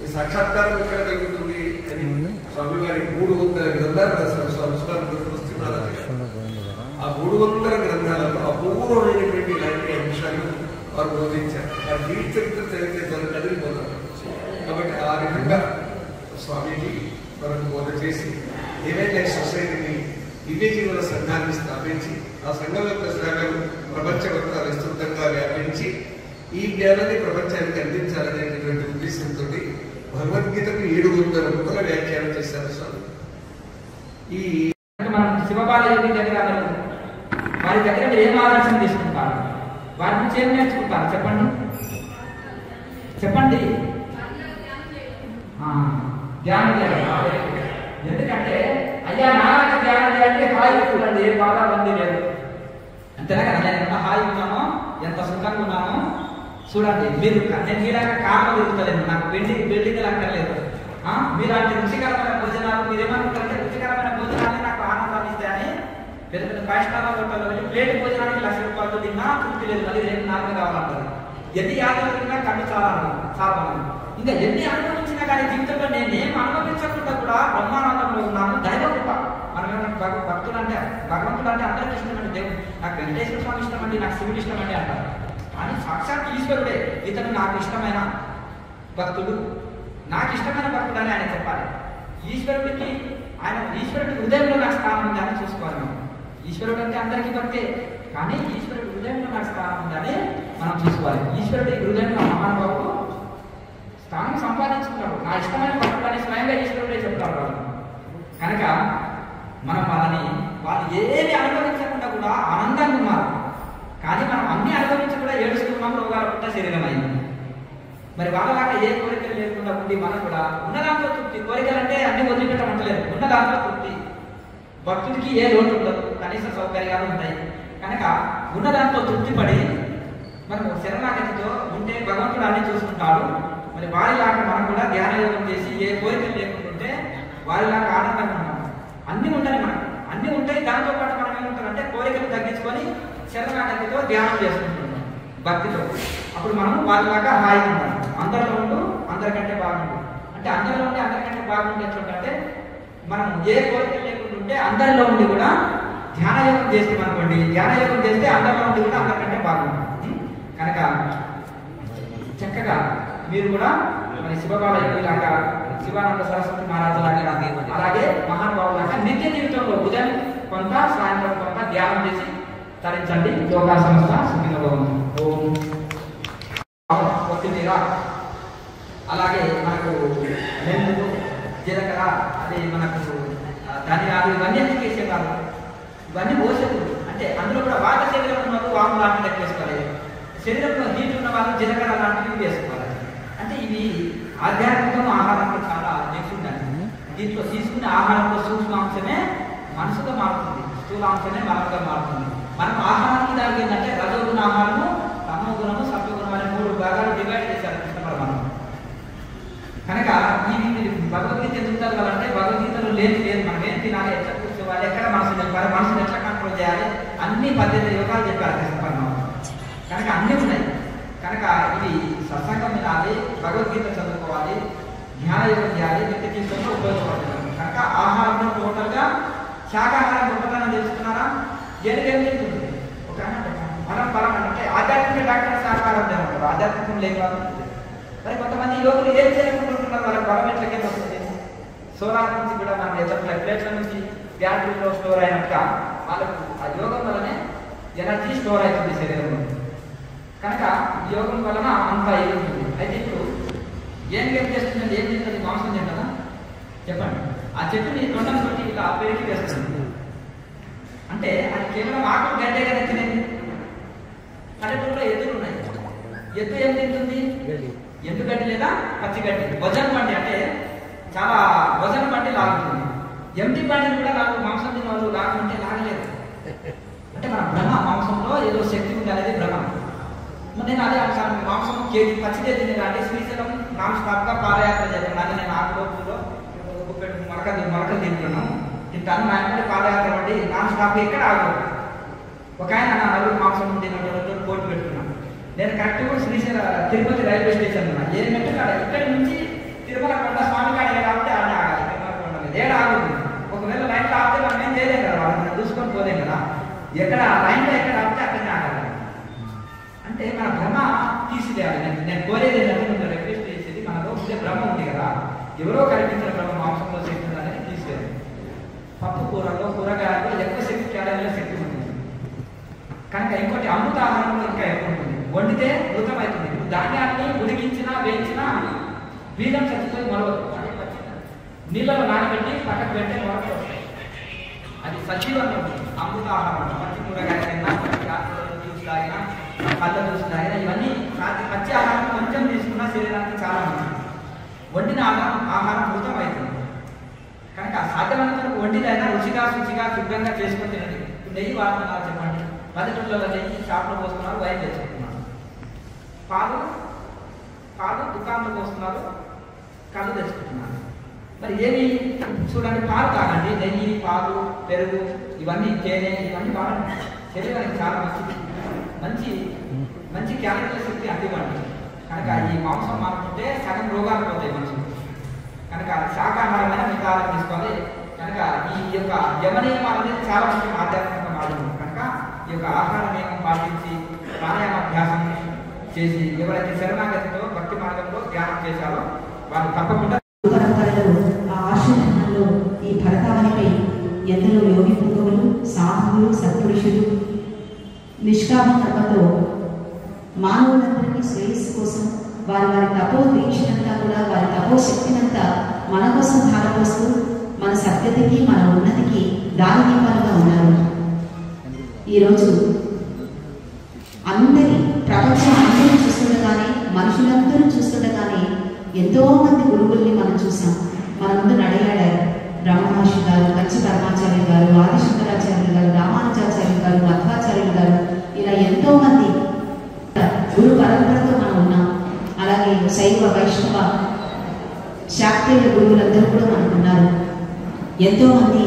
[SPEAKER 4] ఈ సాక్షాత్కారం ఎక్కడ కలుగుతుంది అని స్వామి వారి 300 గ్రంథాలు రాశారు. సంస్కారం వస్తున్నారు. ఆ 300 గ్రంథాలలో అపూర్వమైనటువంటి ఇలాంటి అంశాలు వారు బోధించారు. వారి జీవిత చరిత్ర చరిత్ర కదిలిపోతారు. కాబట్టి ఆ విధంగా స్వామీజీ మనకు బోధ చేసి ఏవైతే సొసైటీని దివ్య జీవుల సంఘాన్ని స్థాపించి ఆ సంఘం యొక్క సేవలు ప్రపంచమంతా విస్తృతంగా వ్యాపించి ఈ జ్ఞానాన్ని ప్రపంచానికి అందించాలనేటటువంటి ఉద్దేశంతో భగవద్గీతకు 700 ముక్కల వ్యాఖ్యానం చేశారు స్వామి. ఈ
[SPEAKER 1] మనం శివబాలయోగి దగ్గర వారి దగ్గర మీరు ఏం ఆదర్శం తీసుకుంటారు? వారి నుంచి ఏం నేర్చుకుంటారు? చెప్పండి చెప్పండి. ధ్యానం చేయాలి. ఎందుకంటే అయ్యా నారాయణ ధ్యానం చేయాలంటే హాయి చూడండి, ఏ బాధ బంది లేదు. అంతేనా కదా? నేను ఎంత హాయి ఉన్నానో, ఎంత సుఖంగా ఉన్నానో చూడండి. మీరు నేను మీలాగా కారణం తిరుగుతలేను, నాకు బిల్డింగ్ అక్కర్లేదు. మీలాంటి రుచికరమైన భోజనాలు మీరేమనుకుంటారంటే రుచికరమైన భోజనాన్ని నాకు ఆనందాన్ని ఇస్తాయని పెద్ద పెద్ద 5 స్టార్ హోటల్లో వెళ్ళి ప్లేట్ భోజనానికి 1,00,000 రూపాయలు తిన్నా తృప్తి లేదు, మళ్ళీ రేపు నాలుగు కావాలంటారు. ఎన్ని యాదలు తిన్నా కళ్ళు చాలా ఇంకా ఎన్ని అనుభవించినా కానీ జీవితంలో నేనేం అనుభవించకుండా కూడా బ్రహ్మానందంలో ఉన్నాను. దైవ కృప. మనం ఏమన్నా భక్తులు అంటే భగవంతుడు అంటే అందరికీ ఇష్టమండి. దేవుడు నాకు వెంకటేశ్వర స్వామి ఇష్టం అండి, నాకు శివుడు ఇష్టం అండి అంటారు. కానీ సాక్షాత్ ఈశ్వరుడే ఇతను నాకు ఇష్టమైన భక్తుడు, నాకు ఇష్టమైన భక్తుడు అని ఆయన చెప్పాలి. ఈశ్వరుడికి హృదయంలో నాకు స్థానం ఉంది అని చూసుకోవాలి. ఈశ్వరుడు అంటే అందరికీ భక్తే, కానీ ఈశ్వరుడి హృదయంలో నాకు స్థానం ఉందని మనం చూసుకోవాలి. ఈశ్వరుడి హృదయంలో మహానుభావుడు స్థానం సంపాదించుకున్నాడు. నా ఇష్టమైన భక్తుడు అని స్వయంగా ఈశ్వరుడే చెప్తాడు. కనుక మనం వాళ్ళు ఏమి అనుభవించకుండా కూడా ఆనందంగా ఉన్నారు. కానీ మనం అన్ని అనుభవించి కూడా ఏడుస్తున్నాం. రోగాలు పుట్ట శరీరం అయింది. మరి వాళ్ళలాగా ఏ కోరికలు లేకుండా ఉండి మనం కూడా ఉన్నదాంతో తృప్తి. కోరికలు అంటే అన్ని వదిలిపెట్టమంటలేదు, ఉన్నదాంతో తృప్తి. భక్తుడికి ఏ లోటు ఉండదు, కనీస సౌకర్యాలు ఉంటాయి. కనుక ఉన్నదాంతో తృప్తి పడి మనకు శరణాగతితో ఉంటే భగవంతుడు అన్ని చూసుకుంటాడు. మరి వారిలాగా మనం కూడా ధ్యాన యోగం చేసి ఏ కోరికలు లేకుండా ఉంటే వారిలాగా ఆనందంగా ఉంటాం. అన్ని ఉంటాయి మనకు, అన్ని ఉంటాయి. దాంతో పాటు మనం ఏమంటారంటే కోరికలు తగ్గించుకొని శరణాగతితో ధ్యానం చేసుకుంటున్నాం భక్తితో. అప్పుడు మనం వారిలాగా హాయిగా ఉంటాం. అందరిలో ఉంటూ అందరికంటే బాగుంటుంది. అంటే అందరిలో ఉండి అందరికంటే బాగుంటే ఎట్లుంటే మనం ఏ కోరికలు లేకుండా ఉంటే అందరిలో ఉండి కూడా ధ్యాన యోగం చేస్తాం అనుకోండి. ధ్యాన యోగం చేస్తే అందరిలో ఉండి కూడా అందరికంటే బాగుంటుంది. కనుక చక్కగా మీరు కూడా మరి శివబాలయోగిలాగా, శివానంద సరస్వతి మహారాజు లాగా, అలాగే మహానుభావులాగా నిత్య జీవితంలో ఉదయం కొంత సాయంత్రం కొంత ధ్యానం చేసి తరించండి. యోగా సంస్థ సుఖినో భవంతు. కొత్తిమీర, అలాగే మనకు మెంతులు, జీలకర్ర, అది మనకు ధనియాలు, ఇవన్నీ ఎందుకు వేసేవారు? ఇవన్నీ పోషకులు. అంటే అందులో కూడా వాత శరీరం ఉన్నప్పుడు వాము లాంటివి వేసుకోవాలి. శరీరంలో హీట్ ఉన్న వాళ్ళు జీలకర్ర లాంటివి వేసుకోవాలి. అంటే ఇవి ఆధ్యాత్మికం ఆహారంలో చాలా నెక్స్ట్. దీంట్లో తీసుకునే ఆహారంలో సూక్ష్మాంశమే మనసుగా మారుతుంది, స్థూలాంశమే మనసుగా మారుతుంది. మనం ఆహారానికి దానికి ఏంటంటే రజోగుణ ఆహారము, తమో గుణము, సత్వగుణం అనే 3 భాగాలు డివైడ్ చేశారు కృష్ణ పరమాత్మ. కనుక ఇవి భగవద్గీత ఎందుకు చదవాలంటే భగవద్గీతలో లేదు మనం ఏం తినాలి, ఎట్లా కూర్చోవాలి, ఎక్కడ మనసు చెప్పాలి, మనసుని ఎట్లా కంట్రోల్ చేయాలి, అన్ని 18 యోగాలు చెప్పారు కృష్ణ పరమాత్మ. కనుక అన్నీ ఉన్నాయి. కనుక ఇది సత్సంగం వినాలి, భగవద్గీత చదువుకోవాలి, ధ్యాన యోగం చేయాలి, నిత్య జీవితంలో ఉపయోగపడుతుంది. కనుక ఆహారంలో టోటల్గా శాకాహారం గొప్పతనం తెలుసుకున్నారా? ఏం తెలుస్తుంది? ఒక పరం అంటే ఆధ్యాత్మిక డాక్టర్ శాకాహారం తింటారు, ఆధ్యాత్మికం లేక. మరి కొంతమంది యోగులు ఏం చేయకుంటున్నారు, వాళ్ళకి బలం ఎట్లకే వస్తుంది. సోలార్ నుంచి కూడా మనం ఎదురు ప్లేట్ల నుంచి బ్యాటరీలో స్టోర్ అయినట్టుగా వాళ్ళకు ఆ యోగం వల్లనే ఎనర్జీ స్టోర్ అవుతుంది శరీరంలో. కనుక ఈ యోగం వలన అంతా ఉంటుంది. అయితే ఇప్పుడు ఏం చేస్తుందండి? ఏం తింటుంది? మాంసం తింటుందా? చెప్పండి. ఆ చెట్టుని తొండం తోటి ఇలా పెరిగి వేస్తుంది. అంటే అది కేవలం ఆకులు గడ్డే కదా తినేది. పల్లెటూరులో ఎద్దులు ఉన్నాయి. ఎద్దు ఏం తింటుంది? ఎండు గడ్డి లేదా పచ్చి గడ్డి. వజన్ బండి అంటే చాలా వజన్ బండి లాగుతుంది. ఎంటి బండిని కూడా మాంసం తిన వాళ్ళు లాగుంటే లాగలేదు. అంటే మన భ్రమ, మాంసంలో ఏదో శక్తి ఉంది అనేది భ్రమ. నేను అదే అంటాను, మాంసం కేజీ పచ్చిదే తినేదంటే శ్రీశైలం నాన్ స్టాప్గా పాదయాత్ర చేస్తాను. అది నేను 6 రోజుల్లో మొలకలు తింటున్నాం. తింటాను మా ఆయన పాదయాత్ర ఉండి నాన్ స్టాప్ ఎక్కడ ఆగదు. ఒక ఆయన నా నలుగురు మాంసం తినడంతో పోటీ పెట్టుకున్నాను. నేను కరెక్ట్గా తిరుపతి రైల్వే స్టేషన్ ఉన్నా. ఏంటంటే ఇక్కడి నుంచి తిరుమల కొండ స్వామి కాడ ఆపితే ఆడ ఆగాలి. తిరుమల కొండ మీద ఏడ ఆగుతుంది. ఒకవేళ లైన్లో ఆపితే మనం ఏం చేయలేం కదా, వాళ్ళని చూసుకొని పోలేం కదా. ఎక్కడ లైన్లో ఎక్కడ ఆపితే అక్కడనే ఆగాలి. అంటే మన భ్రమ తీసివేయాలి. నేను కోరేది ఏంటంటే కొంచెం రిక్వెస్ట్ చేసేది, మనలో ఉండే భ్రమ ఉంది కదా, ఎవరో కల్పించిన భ్రమ మాంసంలో శక్తి ఉందని తీసివేయాలి. పప్పు కూరలో కూరగాయల్లో ఎక్కువ శక్తి, క్యాలరీలో శక్తి ఉంటుంది కనుక ఇంకోటి అమృత ఆహారంలో ఇంకా ఎక్కువ ఉంటుంది. వండితే మృతం అవుతుంది. ధాన్యాన్ని ఉడికించినా వేయించినా బీజం చచ్చిపోయి మొలవదు. నీళ్ళలో నానబెట్టి పక్కకు పెడితే మొలకలు వస్తాయి. అది సజీవంగా ఉంటుంది. అమృత ఆహారం పచ్చి కూరగాయలైనా, పచ్చి ఆకుకూరలు జ్యూస్ తాగినా, పళ్ళ జ్యూస్ తాగినా, ఇవన్నీ పచ్చి ఆహారం కొంచెం తీసుకున్నా శరీరానికి చాలా మంచిది. వండిన ఆహారం మృతం అవుతుంది కనుక సాధ్యమైనంత వరకు వండినైనా రుచిగా శుచిగా శుభ్రంగా చేసుకొని తినండి. నెయ్యి వాడుతున్నారు చెప్పండి. పల్లెటూళ్ళలో నెయ్యి షాప్లో పోస్తున్నారు, వైన్ తెచ్చుకుంటున్నారు. పాలు దుకాణంలో పోస్తున్నారు, కళ్ళు తెచ్చుకుంటున్నారు. మరి ఏమి చూడండి, పాలు తాగండి. నెయ్యి, పాలు, పెరుగు, ఇవన్నీ తేనె, ఇవన్నీ వాడండి. శరీరానికి చాలా మంచిది. మంచి క్యాలరీల శక్తి అందివ్వండి. కనుక ఈ మాంసం మానుకుంటే సగం రోగాలు పోతాయి మనుషులు. కనుక శాకాహారమైన మిగతాలను తీసుకోవాలి. కనుక ఈ యొక్క యమనియమాలు అనేది చాలా మంచి ఆధ్యాత్మిక మార్గం. కనుక ఈ యొక్క ఆహార నియమం పాటించి ప్రాణాయామాభ్యాసం చేసి ఎవరైతే శరణాగతితో భక్తి మార్గంలో ధ్యానం చేశారో వాళ్ళు తప్పకుండా
[SPEAKER 3] పరంపరలో ఆ ఆశ్రమంలో ఈ భరతావనిపై ఎందరో యోగి పుంగవులు, సాధువులు, సత్పురుషులు నిష్కామ కర్మతో మానవులందరికీ శ్రేయస్సు కోసం వారి తపో దీక్షనంతా కూడా, వారి తపో శక్తినంతా మన కోసం ధారపోస్తూ మన సభ్యతకి, మన ఉన్నతికి దారి దీపాలుగా ఉన్నారు. ఈరోజు ప్రపంచం అందరూ చూస్తుండగానే, మనుషులందరూ చూస్తుండగానే ఎంతో మంది గురువుల్ని మనం చూసాం. మన ముందు నడయాడారు. రమణ మహర్షి గారు, కంచి పరమాచార్య గారు, ఆదిశంకరాచార్యులు గారు, రామానుజాచార్యులు గారు, మధ్వాచార్యులు గారు, ఇలా ఎంతో మంది గురు పరంపరతో మనం ఉన్నాం. అలాగే శైవ, వైష్ణవ, శాక్తేయ గురువులందరూ కూడా మనకు ఉన్నారు. ఎంతో మంది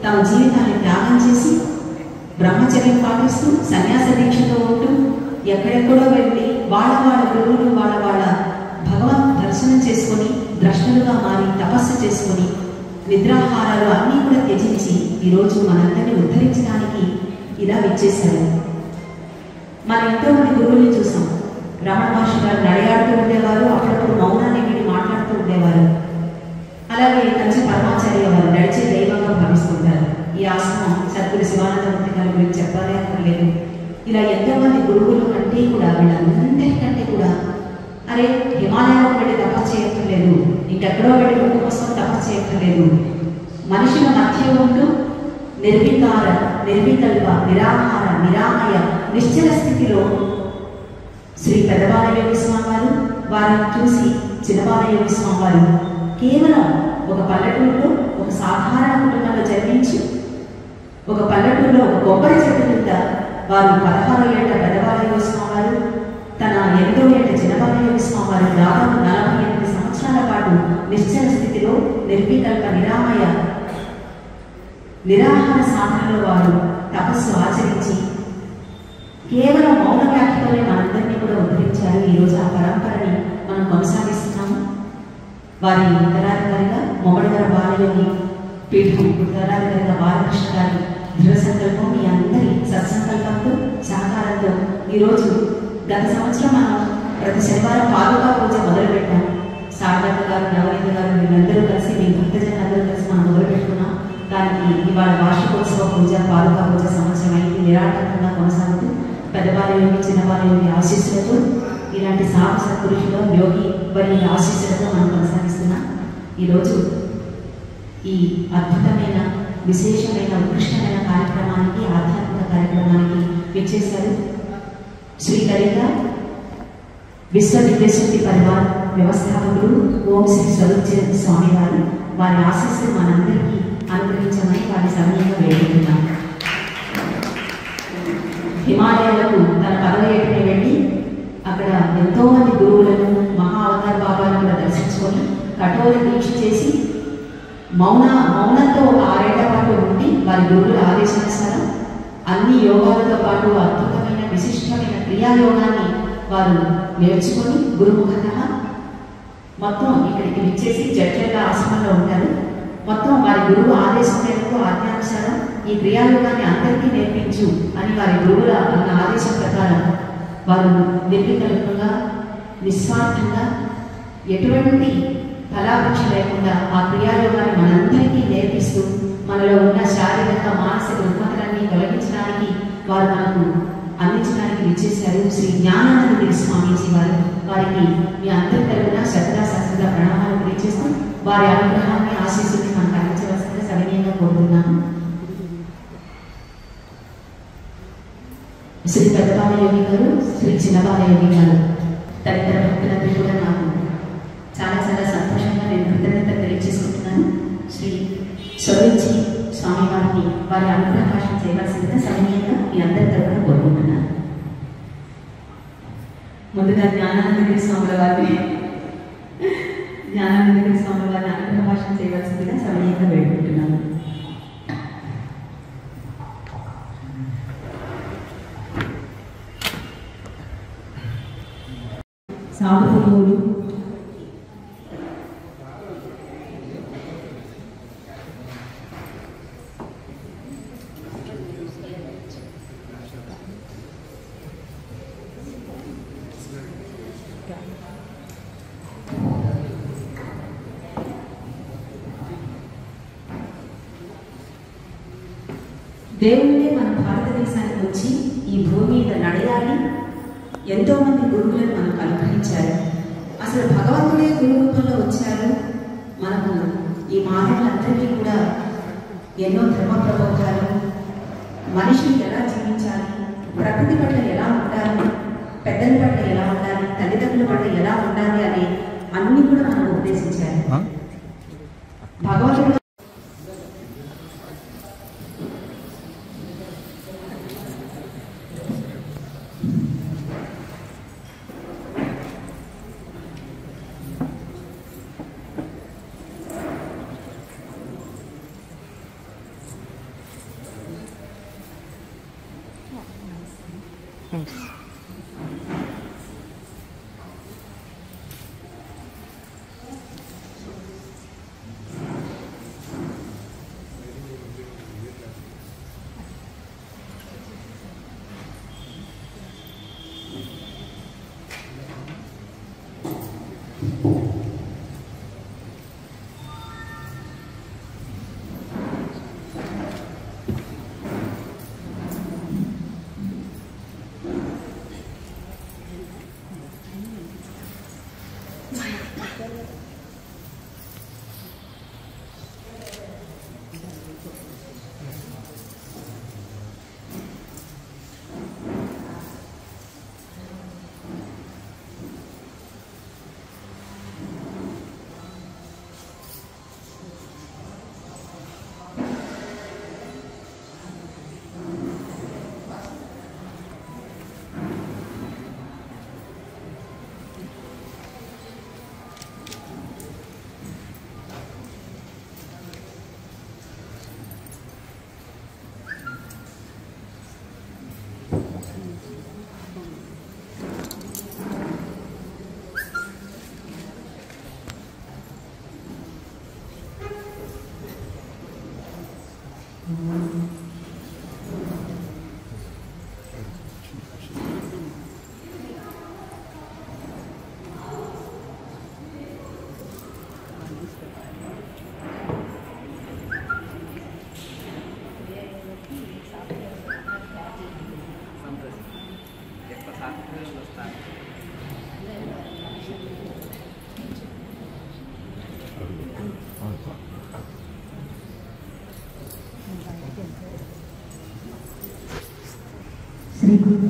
[SPEAKER 3] తమ జీవితాన్ని త్యాగం చేసి బ్రహ్మచర్యం పాటిస్తూ సన్యాస దీక్షతో ఉంటూ ఎక్కడెక్కడో వెళ్ళి వాళ్ళ గురువులు వాళ్ళ భగవత్ దర్శనం చేసుకొని ద్రష్టలుగా మారి తపస్సు చేసుకొని నిద్రాహారాలు అన్నీ కూడా త్యజించి ఈరోజు మనందరినీ ఉద్ధరించడానికి ఇలా విచ్చేశారు. మనం ఎంతో మంది గురువుల్ని చూసాం. రమణ మహర్షి గారు నడయాడుతూ ఉండేవారు, అప్పుడప్పుడు మౌనాన్ని వీడి మాట్లాడుతూ ఉండేవారు. అలాగే కంచి పరమాచార్య వారు నడిచే దైవంగా భావిస్తుంటారు. ఈ ఆశ్రమం సద్గురు శివానందమూర్తి గారి గురించి చెప్పాలి అక్కర్లేదు. ఇలా ఎంతో మంది గురువులు కంటే కూడా, వీళ్ళందరికంటే కూడా అరే హిమాలయాలకు వెళ్ళి తపస్సు చేయక్కర్లేదు, ఇంకెక్కడో వెళ్ళి ముక్కు కోసం తపస్సు చేయక్కర్లేదు, మనుషుల మధ్య ఉంటూ నిర్వికార, నిర్వికల్ప, నిరాహార, నిరామయ, నిశ్చల స్థితిలో శ్రీ పెద్దబాలయోగి స్వామి వారు, వారిని చూసి చిన్నబాలయోగి స్వామి వారు కేవలం ఒక పల్లెటూరులో ఒక సాధారణ కుటుంబంలో జన్మించి ఒక పల్లెటూరులో ఒక కొబ్బరి చెట్టు కింద వారు 16 ఏళ్ల పెద్దబాలయోగి స్వామి వారు, తన 8వ ఏళ్ల చిన్నబాలయోగి స్వామి వారు దాదాపు 48 సంవత్సరాల పాటు నిశ్చల స్థితిలో నిర్వికల్ప, నిరామయ, నిరాహార సాధనలో వారు తపస్సు ఆచరించి కేవలం మౌన వ్యాఖ్యతోనే మనందరినీ కూడా ఉద్ధరించారు. ఈరోజు ఆ పరంపరని మనం కొనసాగిస్తున్నాము. వారి ఉత్తరాధికారిగా మొగడగారు బాలయోగి పీఠం ఉత్తరాధికారిగా బాలకృష్ణ గారి దృఢ సంకల్పం, మీ అందరి సత్సంకల్పంతో సహకారంతో ఈరోజు గత సంవత్సరం మనం ప్రతి శనివారం పాదుకా పూజ మొదలుపెట్టాం. సాగర్ గారు, నవనీత గారు వీళ్ళందరూ కలిసి, మీ భక్తజనులందరూ కలిసి మనం మొదలుపెట్టుకున్నాం. దానికి ఇవాళ వార్షికోత్సవ పూజ, పాదుకా పూజ సంవత్సరం అయింది. నిరాటంకంగా కొనసాగుతూ పెద్దబాలయోగి, చిన్నబాలయోగి ఆశీస్సులతో, ఇలాంటి సాగు సత్పురుషులు యోగి వారి ఆశీస్సులతో మనం కొనసాగిస్తున్నాం. ఈరోజు ఈ అద్భుతమైన, విశేషమైన, ఉత్కృష్టమైన కార్యక్రమానికి, ఆధ్యాత్మిక కార్యక్రమానికి విచ్చేశారు శ్రీ కలిత విశ్వ దివ్యశక్తి పరివార్ వ్యవస్థాపకులు ఓం శ్రీ స్వరూప స్వామి వారు. వారి ఆశీస్సులు మనందరికీ అనుగ్రహించమని వారి సమయంగా వేడుకుంటున్నాం. హిమాలయాలకు తన 10వ ఏటనే వెళ్ళి అక్కడ ఎంతో మంది గురువులను, మహా అవతార్ బాబాలను కూడా దర్శించుకొని కఠోర దీక్ష చేసి మౌనంతో 6 ఏళ్ల పాటు ఉండి వారి గురువుల ఆదేశానుసారం అన్ని యోగాలతో పాటు అద్భుతమైన విశిష్టమైన క్రియాయోగాన్ని వారు నేర్చుకొని గురుముఖత మొత్తం ఇక్కడికి విచ్చేసి జడ్జర్ల ఆశ్రమంలో ఉంటారు. మొత్తం వారి గురువు ఆదేశం మేరకు ఆజ్ఞానుసారం ఈ క్రియాయోగాన్ని అందరికీ నేర్పించు అని వారి గురువుల అన్న ఆదేశం ప్రకారం వారు నిర్వికల్పంగా నిస్వార్థంగా ఎటువంటి ఫలాపేక్ష లేకుండా ఆ క్రియాయోగాన్ని మనందరికీ నేర్పిస్తూ మనలో ఉన్న శారీరక మానసిక రుగ్మతలన్నీ తొలగించడానికి వారు మనకు అందించడానికి విచ్చేశారు. శ్రీ జ్ఞానానంద స్వామీజీ వారికి మీ అందరి తరపున శ్రద్ధాశాస్త్రంగా ప్రణామాలు తెలియజేస్తూ వారి అనుగ్రహాన్ని ఆశీస్సుని మనకు అందించవలసిందిగా సవినయంగా కోరుతున్నాను. శ్రీ పెద్దబాలయోగి గారు, శ్రీ చిన్నబాలయోగి గారు తదితర భక్తులందరూ కూడా నాకు చాలా చాలా సంతోషంగా నేను కృతజ్ఞతలు తెలియజేసుకుంటున్నాను. శ్రీ స్వరించి స్వామి వారిని వారి అనుగ్రహాషం చేయవలసిందిగా సవినయంగా మీ అందరి తరపున కోరుకుంటున్నాను. ముందుగా జ్ఞానానందగిరి స్వాముల వారిని అనుగ్రహాషం చేయవలసిందిగా సవినయంగా వేడుకుంటున్నాను. సాధువులు దేవుడే మన భారతదేశానికి వచ్చి ఈ భూమి మీద నడయాలి. ఎంతో మంది గురువులను మనకు అనుగ్రహించారు. అసలు భగవంతుడే గురు రూపంలో వచ్చారు. మనకు ఈ మానవులందరికీ కూడా ఎన్నో ధర్మ ప్రబోధాలు, మనిషిని ఎలా జీవించాలి, ప్రకృతి పట్ల ఎలా ఉండాలి, పెద్దల పట్ల ఎలా ఉండాలి, తల్లిదండ్రుల పట్ల ఎలా ఉండాలి అని అన్ని కూడా మనకు ఉపదేశించారు. భగవంతుడు శ్రీ గురు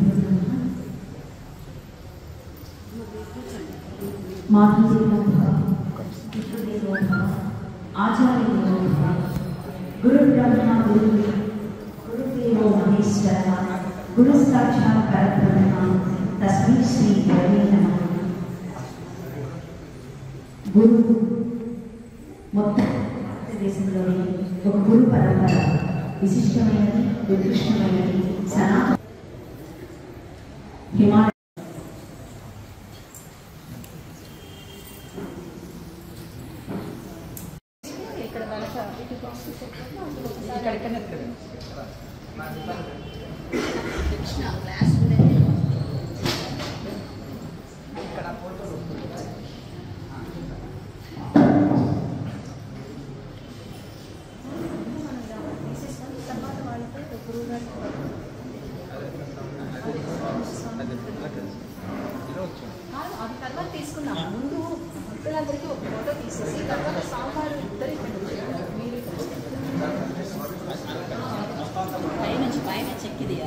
[SPEAKER 3] మాతృదేవో భవ, పితృదేవో భవ, ఆచార్యదేవో భవ, గురు బ్రహ్మ గురుదేవో మహేశ్వర, గురు సాక్షాత్ పరబ్రహ్మ తస్మై శ్రీ గురవే నమః. గురు మొత్తం భారతదేశంలోని ఒక గురు పరంపర విశిష్టమైనది, ఉత్కృష్టమైనది, సనాతన హిమాలయ
[SPEAKER 2] క్లాస్
[SPEAKER 5] అది తర్వాత తీసుకున్నాం. ముందు భక్తులందరికీ ఒక ఫోటో తీసేసి తర్వాత సాంబారు ఇద్దరు మీరు
[SPEAKER 2] పైనుంచి ఎక్కిది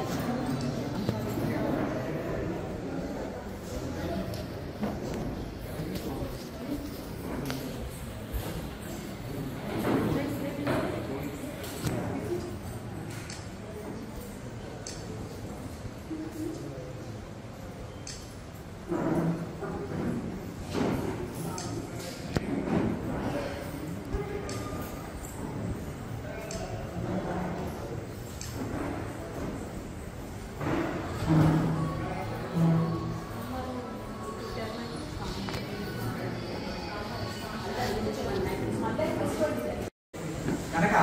[SPEAKER 1] కనుక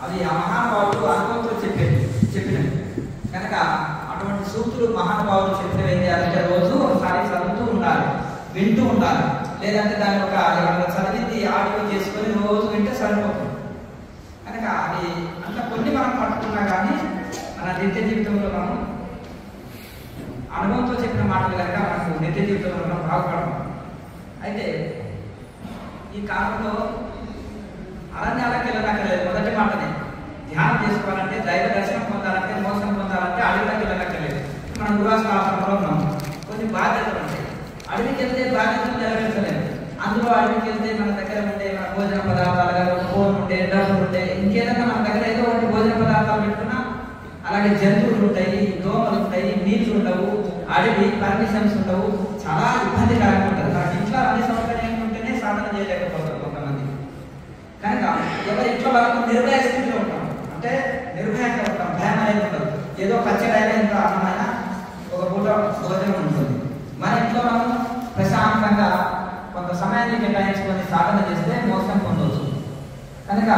[SPEAKER 1] అది ఆ మహానుభావుడు అనుభవంతో చెప్పినవి కనుక అటువంటి సూక్తులు మహానుభావులు చెప్పినవి ఏం చేయాలంటే రోజు ఒకసారి చదువుతూ ఉండాలి, వింటూ ఉండాలి. లేదంటే దాన్ని ఒక ఎవరైనా చదివింది ఆడియో చేసుకొని రోజు వింటే సరిపోతుంది. కనుక అది అంత కొన్ని మనం పట్టుకున్నా కానీ మన నిత్య జీవితంలో మనం అనుభవంతో చెప్పిన మాటలు కనుక మనకు నిత్య జీవితంలో మనం బాగుపడతాం. అయితే ఈ కాలంలో అరణ్యాలకు వెళ్ళనక్కర్లేదు. మొదటి మాటనే ధ్యానం చేసుకోవాలంటే, దైవ దర్శనం పొందాలంటే, మోసం పొందాలంటే అడవిలోకి వెళ్ళనక్కర్లేదు. మనం గృహస్థాశ్రమంలో ఉన్నాం, కొన్ని బాధ్యతలు ఉంటాయి. అడవికి వెళ్తే బాధ్యతలు నెరవేర్చలేదు. అందులో అడవికి వెళ్తే మన దగ్గర ఉండే మన భోజన పదార్థాలు, ఫోన్ ఉంటే, డబ్బులు ఉంటే, ఇంకేదైనా మన దగ్గర ఏదో ఒకటి భోజన పదార్థాలు పెట్టుకున్నా, అలాగే జంతువులు ఉంటాయి, దోమలు ఉంటాయి, నీళ్లు ఉండవు, అడవి పర్మిషన్స్ ఉండవు, చాలా ఇబ్బందికరంగా ఉంటుంది. మనకి ఇంట్లో అన్ని సౌకర్యాలు ఉంటేనే సాధన చేయలేకపోతారు కొంతమంది. కనుక ఎవరి ఇంట్లో వాళ్ళకు నిర్భయ స్థితిలో ఉంటాం, అంటే నిర్భయంగా ఉంటాం, భయం అనేది ఉండదు. ఏదో పచ్చడైనా ఇంట్లో అన్నమైన ఒక పూట భోజనం ఉంటుంది. మన ఇంట్లో మనం ప్రశాంతంగా కొంత సమయాన్ని కేటాయించుకొని సాధన చేస్తే మోసం పొందవచ్చు. కనుక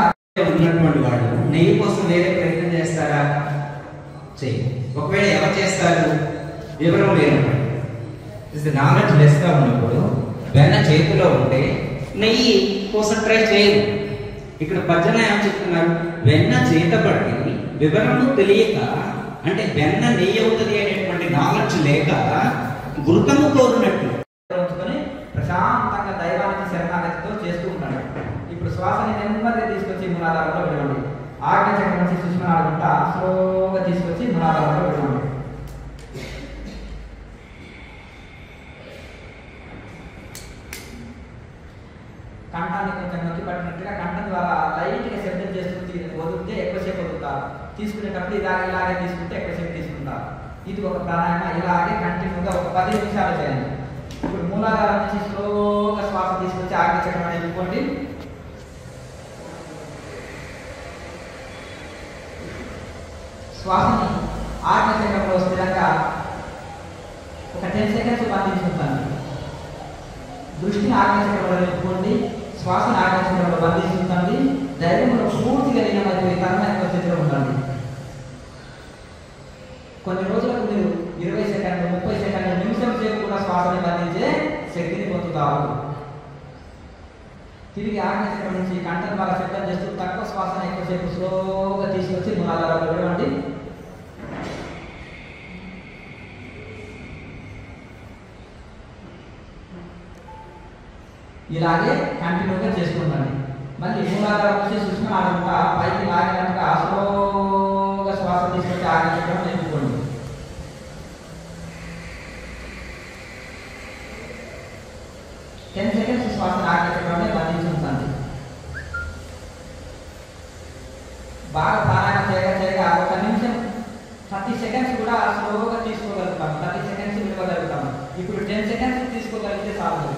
[SPEAKER 6] ఉన్నటువంటి వాడు నెయ్యి కోసం వేరే ప్రయత్నం చేస్తారా? చెయ్యి. ఒకవేళ ఎవరు చేస్తారు? వివరం లేనప్పుడు, నాలెడ్జ్ లెస్గా ఉన్నప్పుడు వెన్న చేతిలో ఉంటే నెయ్యి కోసం ట్రై చేయదు. ఇక్కడ పద్యన ఏం చెప్తున్నారు? వెన్న చేతబడి వివరము తెలియక, అంటే వెన్న నెయ్యి అవుతుంది అనేటువంటి నాలెడ్జ్ లేక గురుతము కోరినట్టు
[SPEAKER 1] ఉంచుకొని ప్రశాంతంగా దైవానికి శరణాగతితో చేస్తూ ఉంటాడు. ఇప్పుడు శ్వాసని నెమ్మదిగా తీసుకొచ్చి మూలాధారంలో విడవండి. ఆజ్ఞ చక్రం నుంచి సుష్మనాడుకుంటా స్లోగా తీసుకొచ్చి మూలాధారంలో విడవండి. కంఠాన్ని కొంచెం నొక్కి పట్టినట్టుగా కంఠం ద్వారా లైట్గా శబ్దం చేస్తూ వదిలితే ఎక్కువసేపు వదులుతారు. తీసుకునేటప్పుడు ఇలాగే తీసుకుంటే ఎక్కువసేపు తీసుకుంటారు. ఇది ఒక ప్రాణాయామ. ఇలాగే కంటిన్యూగా ఒక 10 నిమిషాలు చేయండి. ఇప్పుడు మూలాధారం నుంచి స్లోగా శ్వాస తీసుకొచ్చి ఆజ్ఞ చక్రం అనేది ఇవ్వండి. శ్వాసని ఆజ్ఞ చక్రంలో స్థిరంగా ఒక 10 సెకండ్స్ బంధించుకుంటాను. దృష్టిని ఆజ్ఞ చక్రంలో నిలుపుకోండి. శ్వాసను ఆజ్ఞ చక్రంలో బంధించుకుంటండి. ధైర్యంలో పూర్తిగా లీనమైపోయి తన్మయ స్థితిలో ఉండండి. కొన్ని రోజులకు మీరు 20 సెకండ్లు, 30 సెకండ్లు, నిమిషం సేపు కూడా శ్వాసని బంధించే శక్తిని పొందుతారు. తిరిగి ఆజ్ఞ చక్రం నుంచి కంఠం ద్వారా శబ్దం చేస్తూ తక్కువ శ్వాసను ఎక్కువసేపు స్లోగా తీసుకొచ్చి మూలాధారంలో విడవండి. ఇలాగే కంటిన్యూగా చేసుకుంటాండి. మళ్ళీ మూలాధారం నుంచి సుష్మనాడుకుంటా పైకి లాగినట్టుగా స్లోగా శ్వాస తీసుకొచ్చి ఆజ్ఞ చక్రం నిలుపుకోండి. టెన్ సెకండ్స్ శ్వాసను ఆజ్ఞ చక్రాన్ని బంధించి ఉంచండి. బాగా ప్రాణాయామం చేయగా ఒక నిమిషం 30 సెకండ్స్ కూడా స్లోగా తీసుకోగలుగుతాం. 30 సెకండ్స్ విడవగలుగుతాం. ఇప్పుడు 10 సెకండ్స్ తీసుకోగలిగితే చాలు.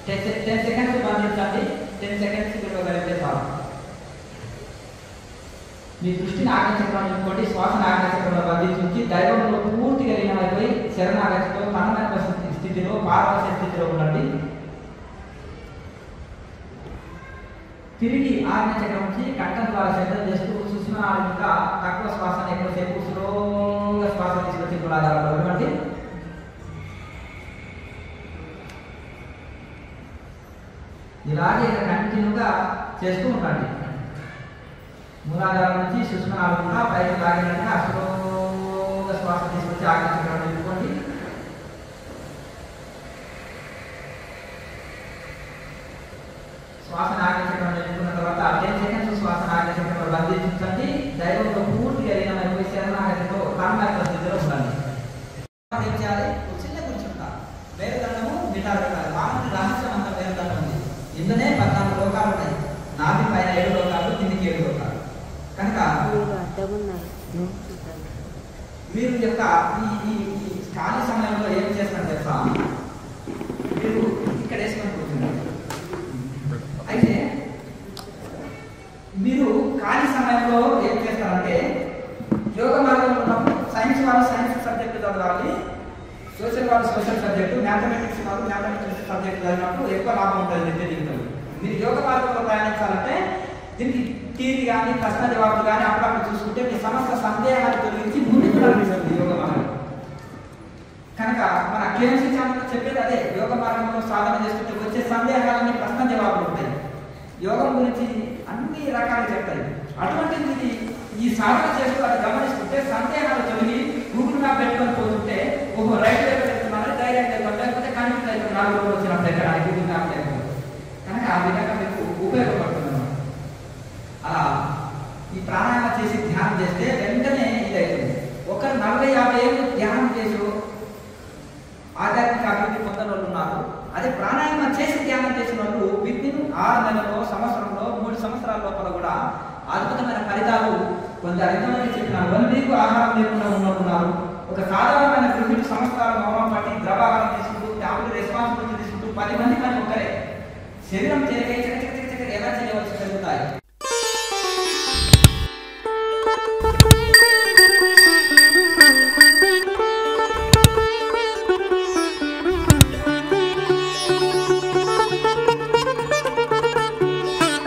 [SPEAKER 1] 10 సెకండ్స్ బంధించండి. 10 సెకండ్స్ విడవగలిగితే చాలు. మీ దృష్టిని ఆజ్ఞాచక్రంలో నిలుపుకోండి. శ్వాసను ఆజ్ఞాచక్రంలో బంధించి దైవంలో పూర్తిగా లీనమైపోయి శరణాగతితో తనమైన స్థితిలో పారవశ్య స్థితిలో ఉండండి. తిరిగి ఆజ్ఞాచక్రం నుంచి కంఠం ద్వారా శబ్దం చేస్తూ సుష్మానాళి మీద తక్కువ శ్వాసను ఎక్కువసేపు స్లోగా శ్వాస తీసుకొచ్చి మూలాధారంలో ఉండండి. ఇలాగే ఇక్కడ కంటిన్యూగా చేస్తూ ఉండండి. మూలాధారం నుంచి సుష్మానాళి మీద పైకి లాగినట్టుగా స్లోగా శ్వాస తీసుకొచ్చి ఆజ్ఞాచక్రం నిలుపుకోండి. శ్వాసను ఆజ్ఞాచక్రం నిలుపుకున్న తర్వాత 10 సెకండ్స్ శ్వాసను ఆజ్ఞాచక్రంలో బంధించండి. దైవంలో పూర్తిగా లీనమైపోయి శరణాగతితో తన్మయత్వ స్థితిలో ఉండండి. ఏం చేయాలి? చిన్న కూర్చుంటా వేరుదండము మిఠారు పెట్టాలి. మామూలు రహస్యం అంతా వేరుదండం ఉంది. ఇందులోనే 14 లోకాలు ఉన్నాయి. నాభి పైన 7 లోకాలు, కిందికి 7 లోకాలు. కనుక మీరు యొక్క ఈ ఖాళీ సమయంలో ఏం చేస్తారు తెలుసా? మీరు ఇక్కడ వేసుకొని కూర్చున్నారు. అయితే మీరు ఖాళీ సమయంలో ఏం చేస్తారంటే యోగ మార్గంలో ఉన్నప్పుడు సైన్స్ వాళ్ళు సైన్స్ సబ్జెక్టు చదవాలి, సోషల్ వాళ్ళు సోషల్ సబ్జెక్టు, మ్యాథమెటిక్స్ వాళ్ళు మ్యాథమెటిక్స్ సబ్జెక్టు చదివినప్పుడు ఎక్కువ లాభం ఉంటుంది జీవితంలో. మీరు యోగ మార్గంలో ప్రయాణించాలంటే దీనికి థియరీ కానీ ప్రశ్న జవాబులు కానీ అప్పుడప్పుడు చూసుకుంటే మీ సమస్త సందేహాలు తొలగించి ముందుకు నడిపిస్తుంది యోగ మార్గం. కనుక మన కేఎంసీ ఛానల్ చెప్పేది అదే, యోగ మార్గంలో సాధన చేస్తుంటే వచ్చే సందేహాలన్నీ ప్రశ్న జవాబులు ఉంటాయి. యోగం గురించి అన్ని రకాలు చెప్తాయి. అటువంటిది ఇది ఈ సాధన చేస్తూ అది గమనిస్తుంటే సందేహాలు తొలగి గూగుల్ మ్యాప్ పెట్టుకొని పోతుంటే ఒక రైట్ వైపు వెళ్తున్నారని డైరెక్ట్ అయిపోతుంది, లేకపోతే కన్ఫ్యూజ్ అయిపోతుంది 4 రోజులు వచ్చినప్పుడు ఎక్కడ గూగుల్ మ్యాప్ అయిపోతుంది. కనుక ఆ విధంగా మీకు ఉపయోగపడుతుంది. అలా ఈ ప్రాణాయామం చేసి ధ్యానం చేస్తే వెంటనే ఇదవుతుంది. ఒకరు 40-50 ఏళ్ళు ధ్యానం చేసి ఆధ్యాత్మిక అభివృద్ధి పొందిన వాళ్ళు ఉన్నారు. అదే ప్రాణాయామం చేసి ధ్యానం చేసిన వాళ్ళు విత్తిను 6 నెలల్లో, సంవత్సరంలో, 3 సంవత్సరాల లోపల కూడా అద్భుతమైన ఫలితాలు కొందరు ఎంతమంది చెప్పినారు. 1 వీక్ ఆహారం లేకుండా ఉన్నట్టున్నారు. ఒక సాధారణమైన గృహిణి సంవత్సరాల మౌనం పట్టి ద్రవాహారం తీసుకుంటూ ఫ్యామిలీ రెస్పాన్సిబిలిటీ తీసుకుంటూ 10 మంది కానీ ఒక్కరే శరీరం ఎలా చేయవలసి జరుగుతాయి.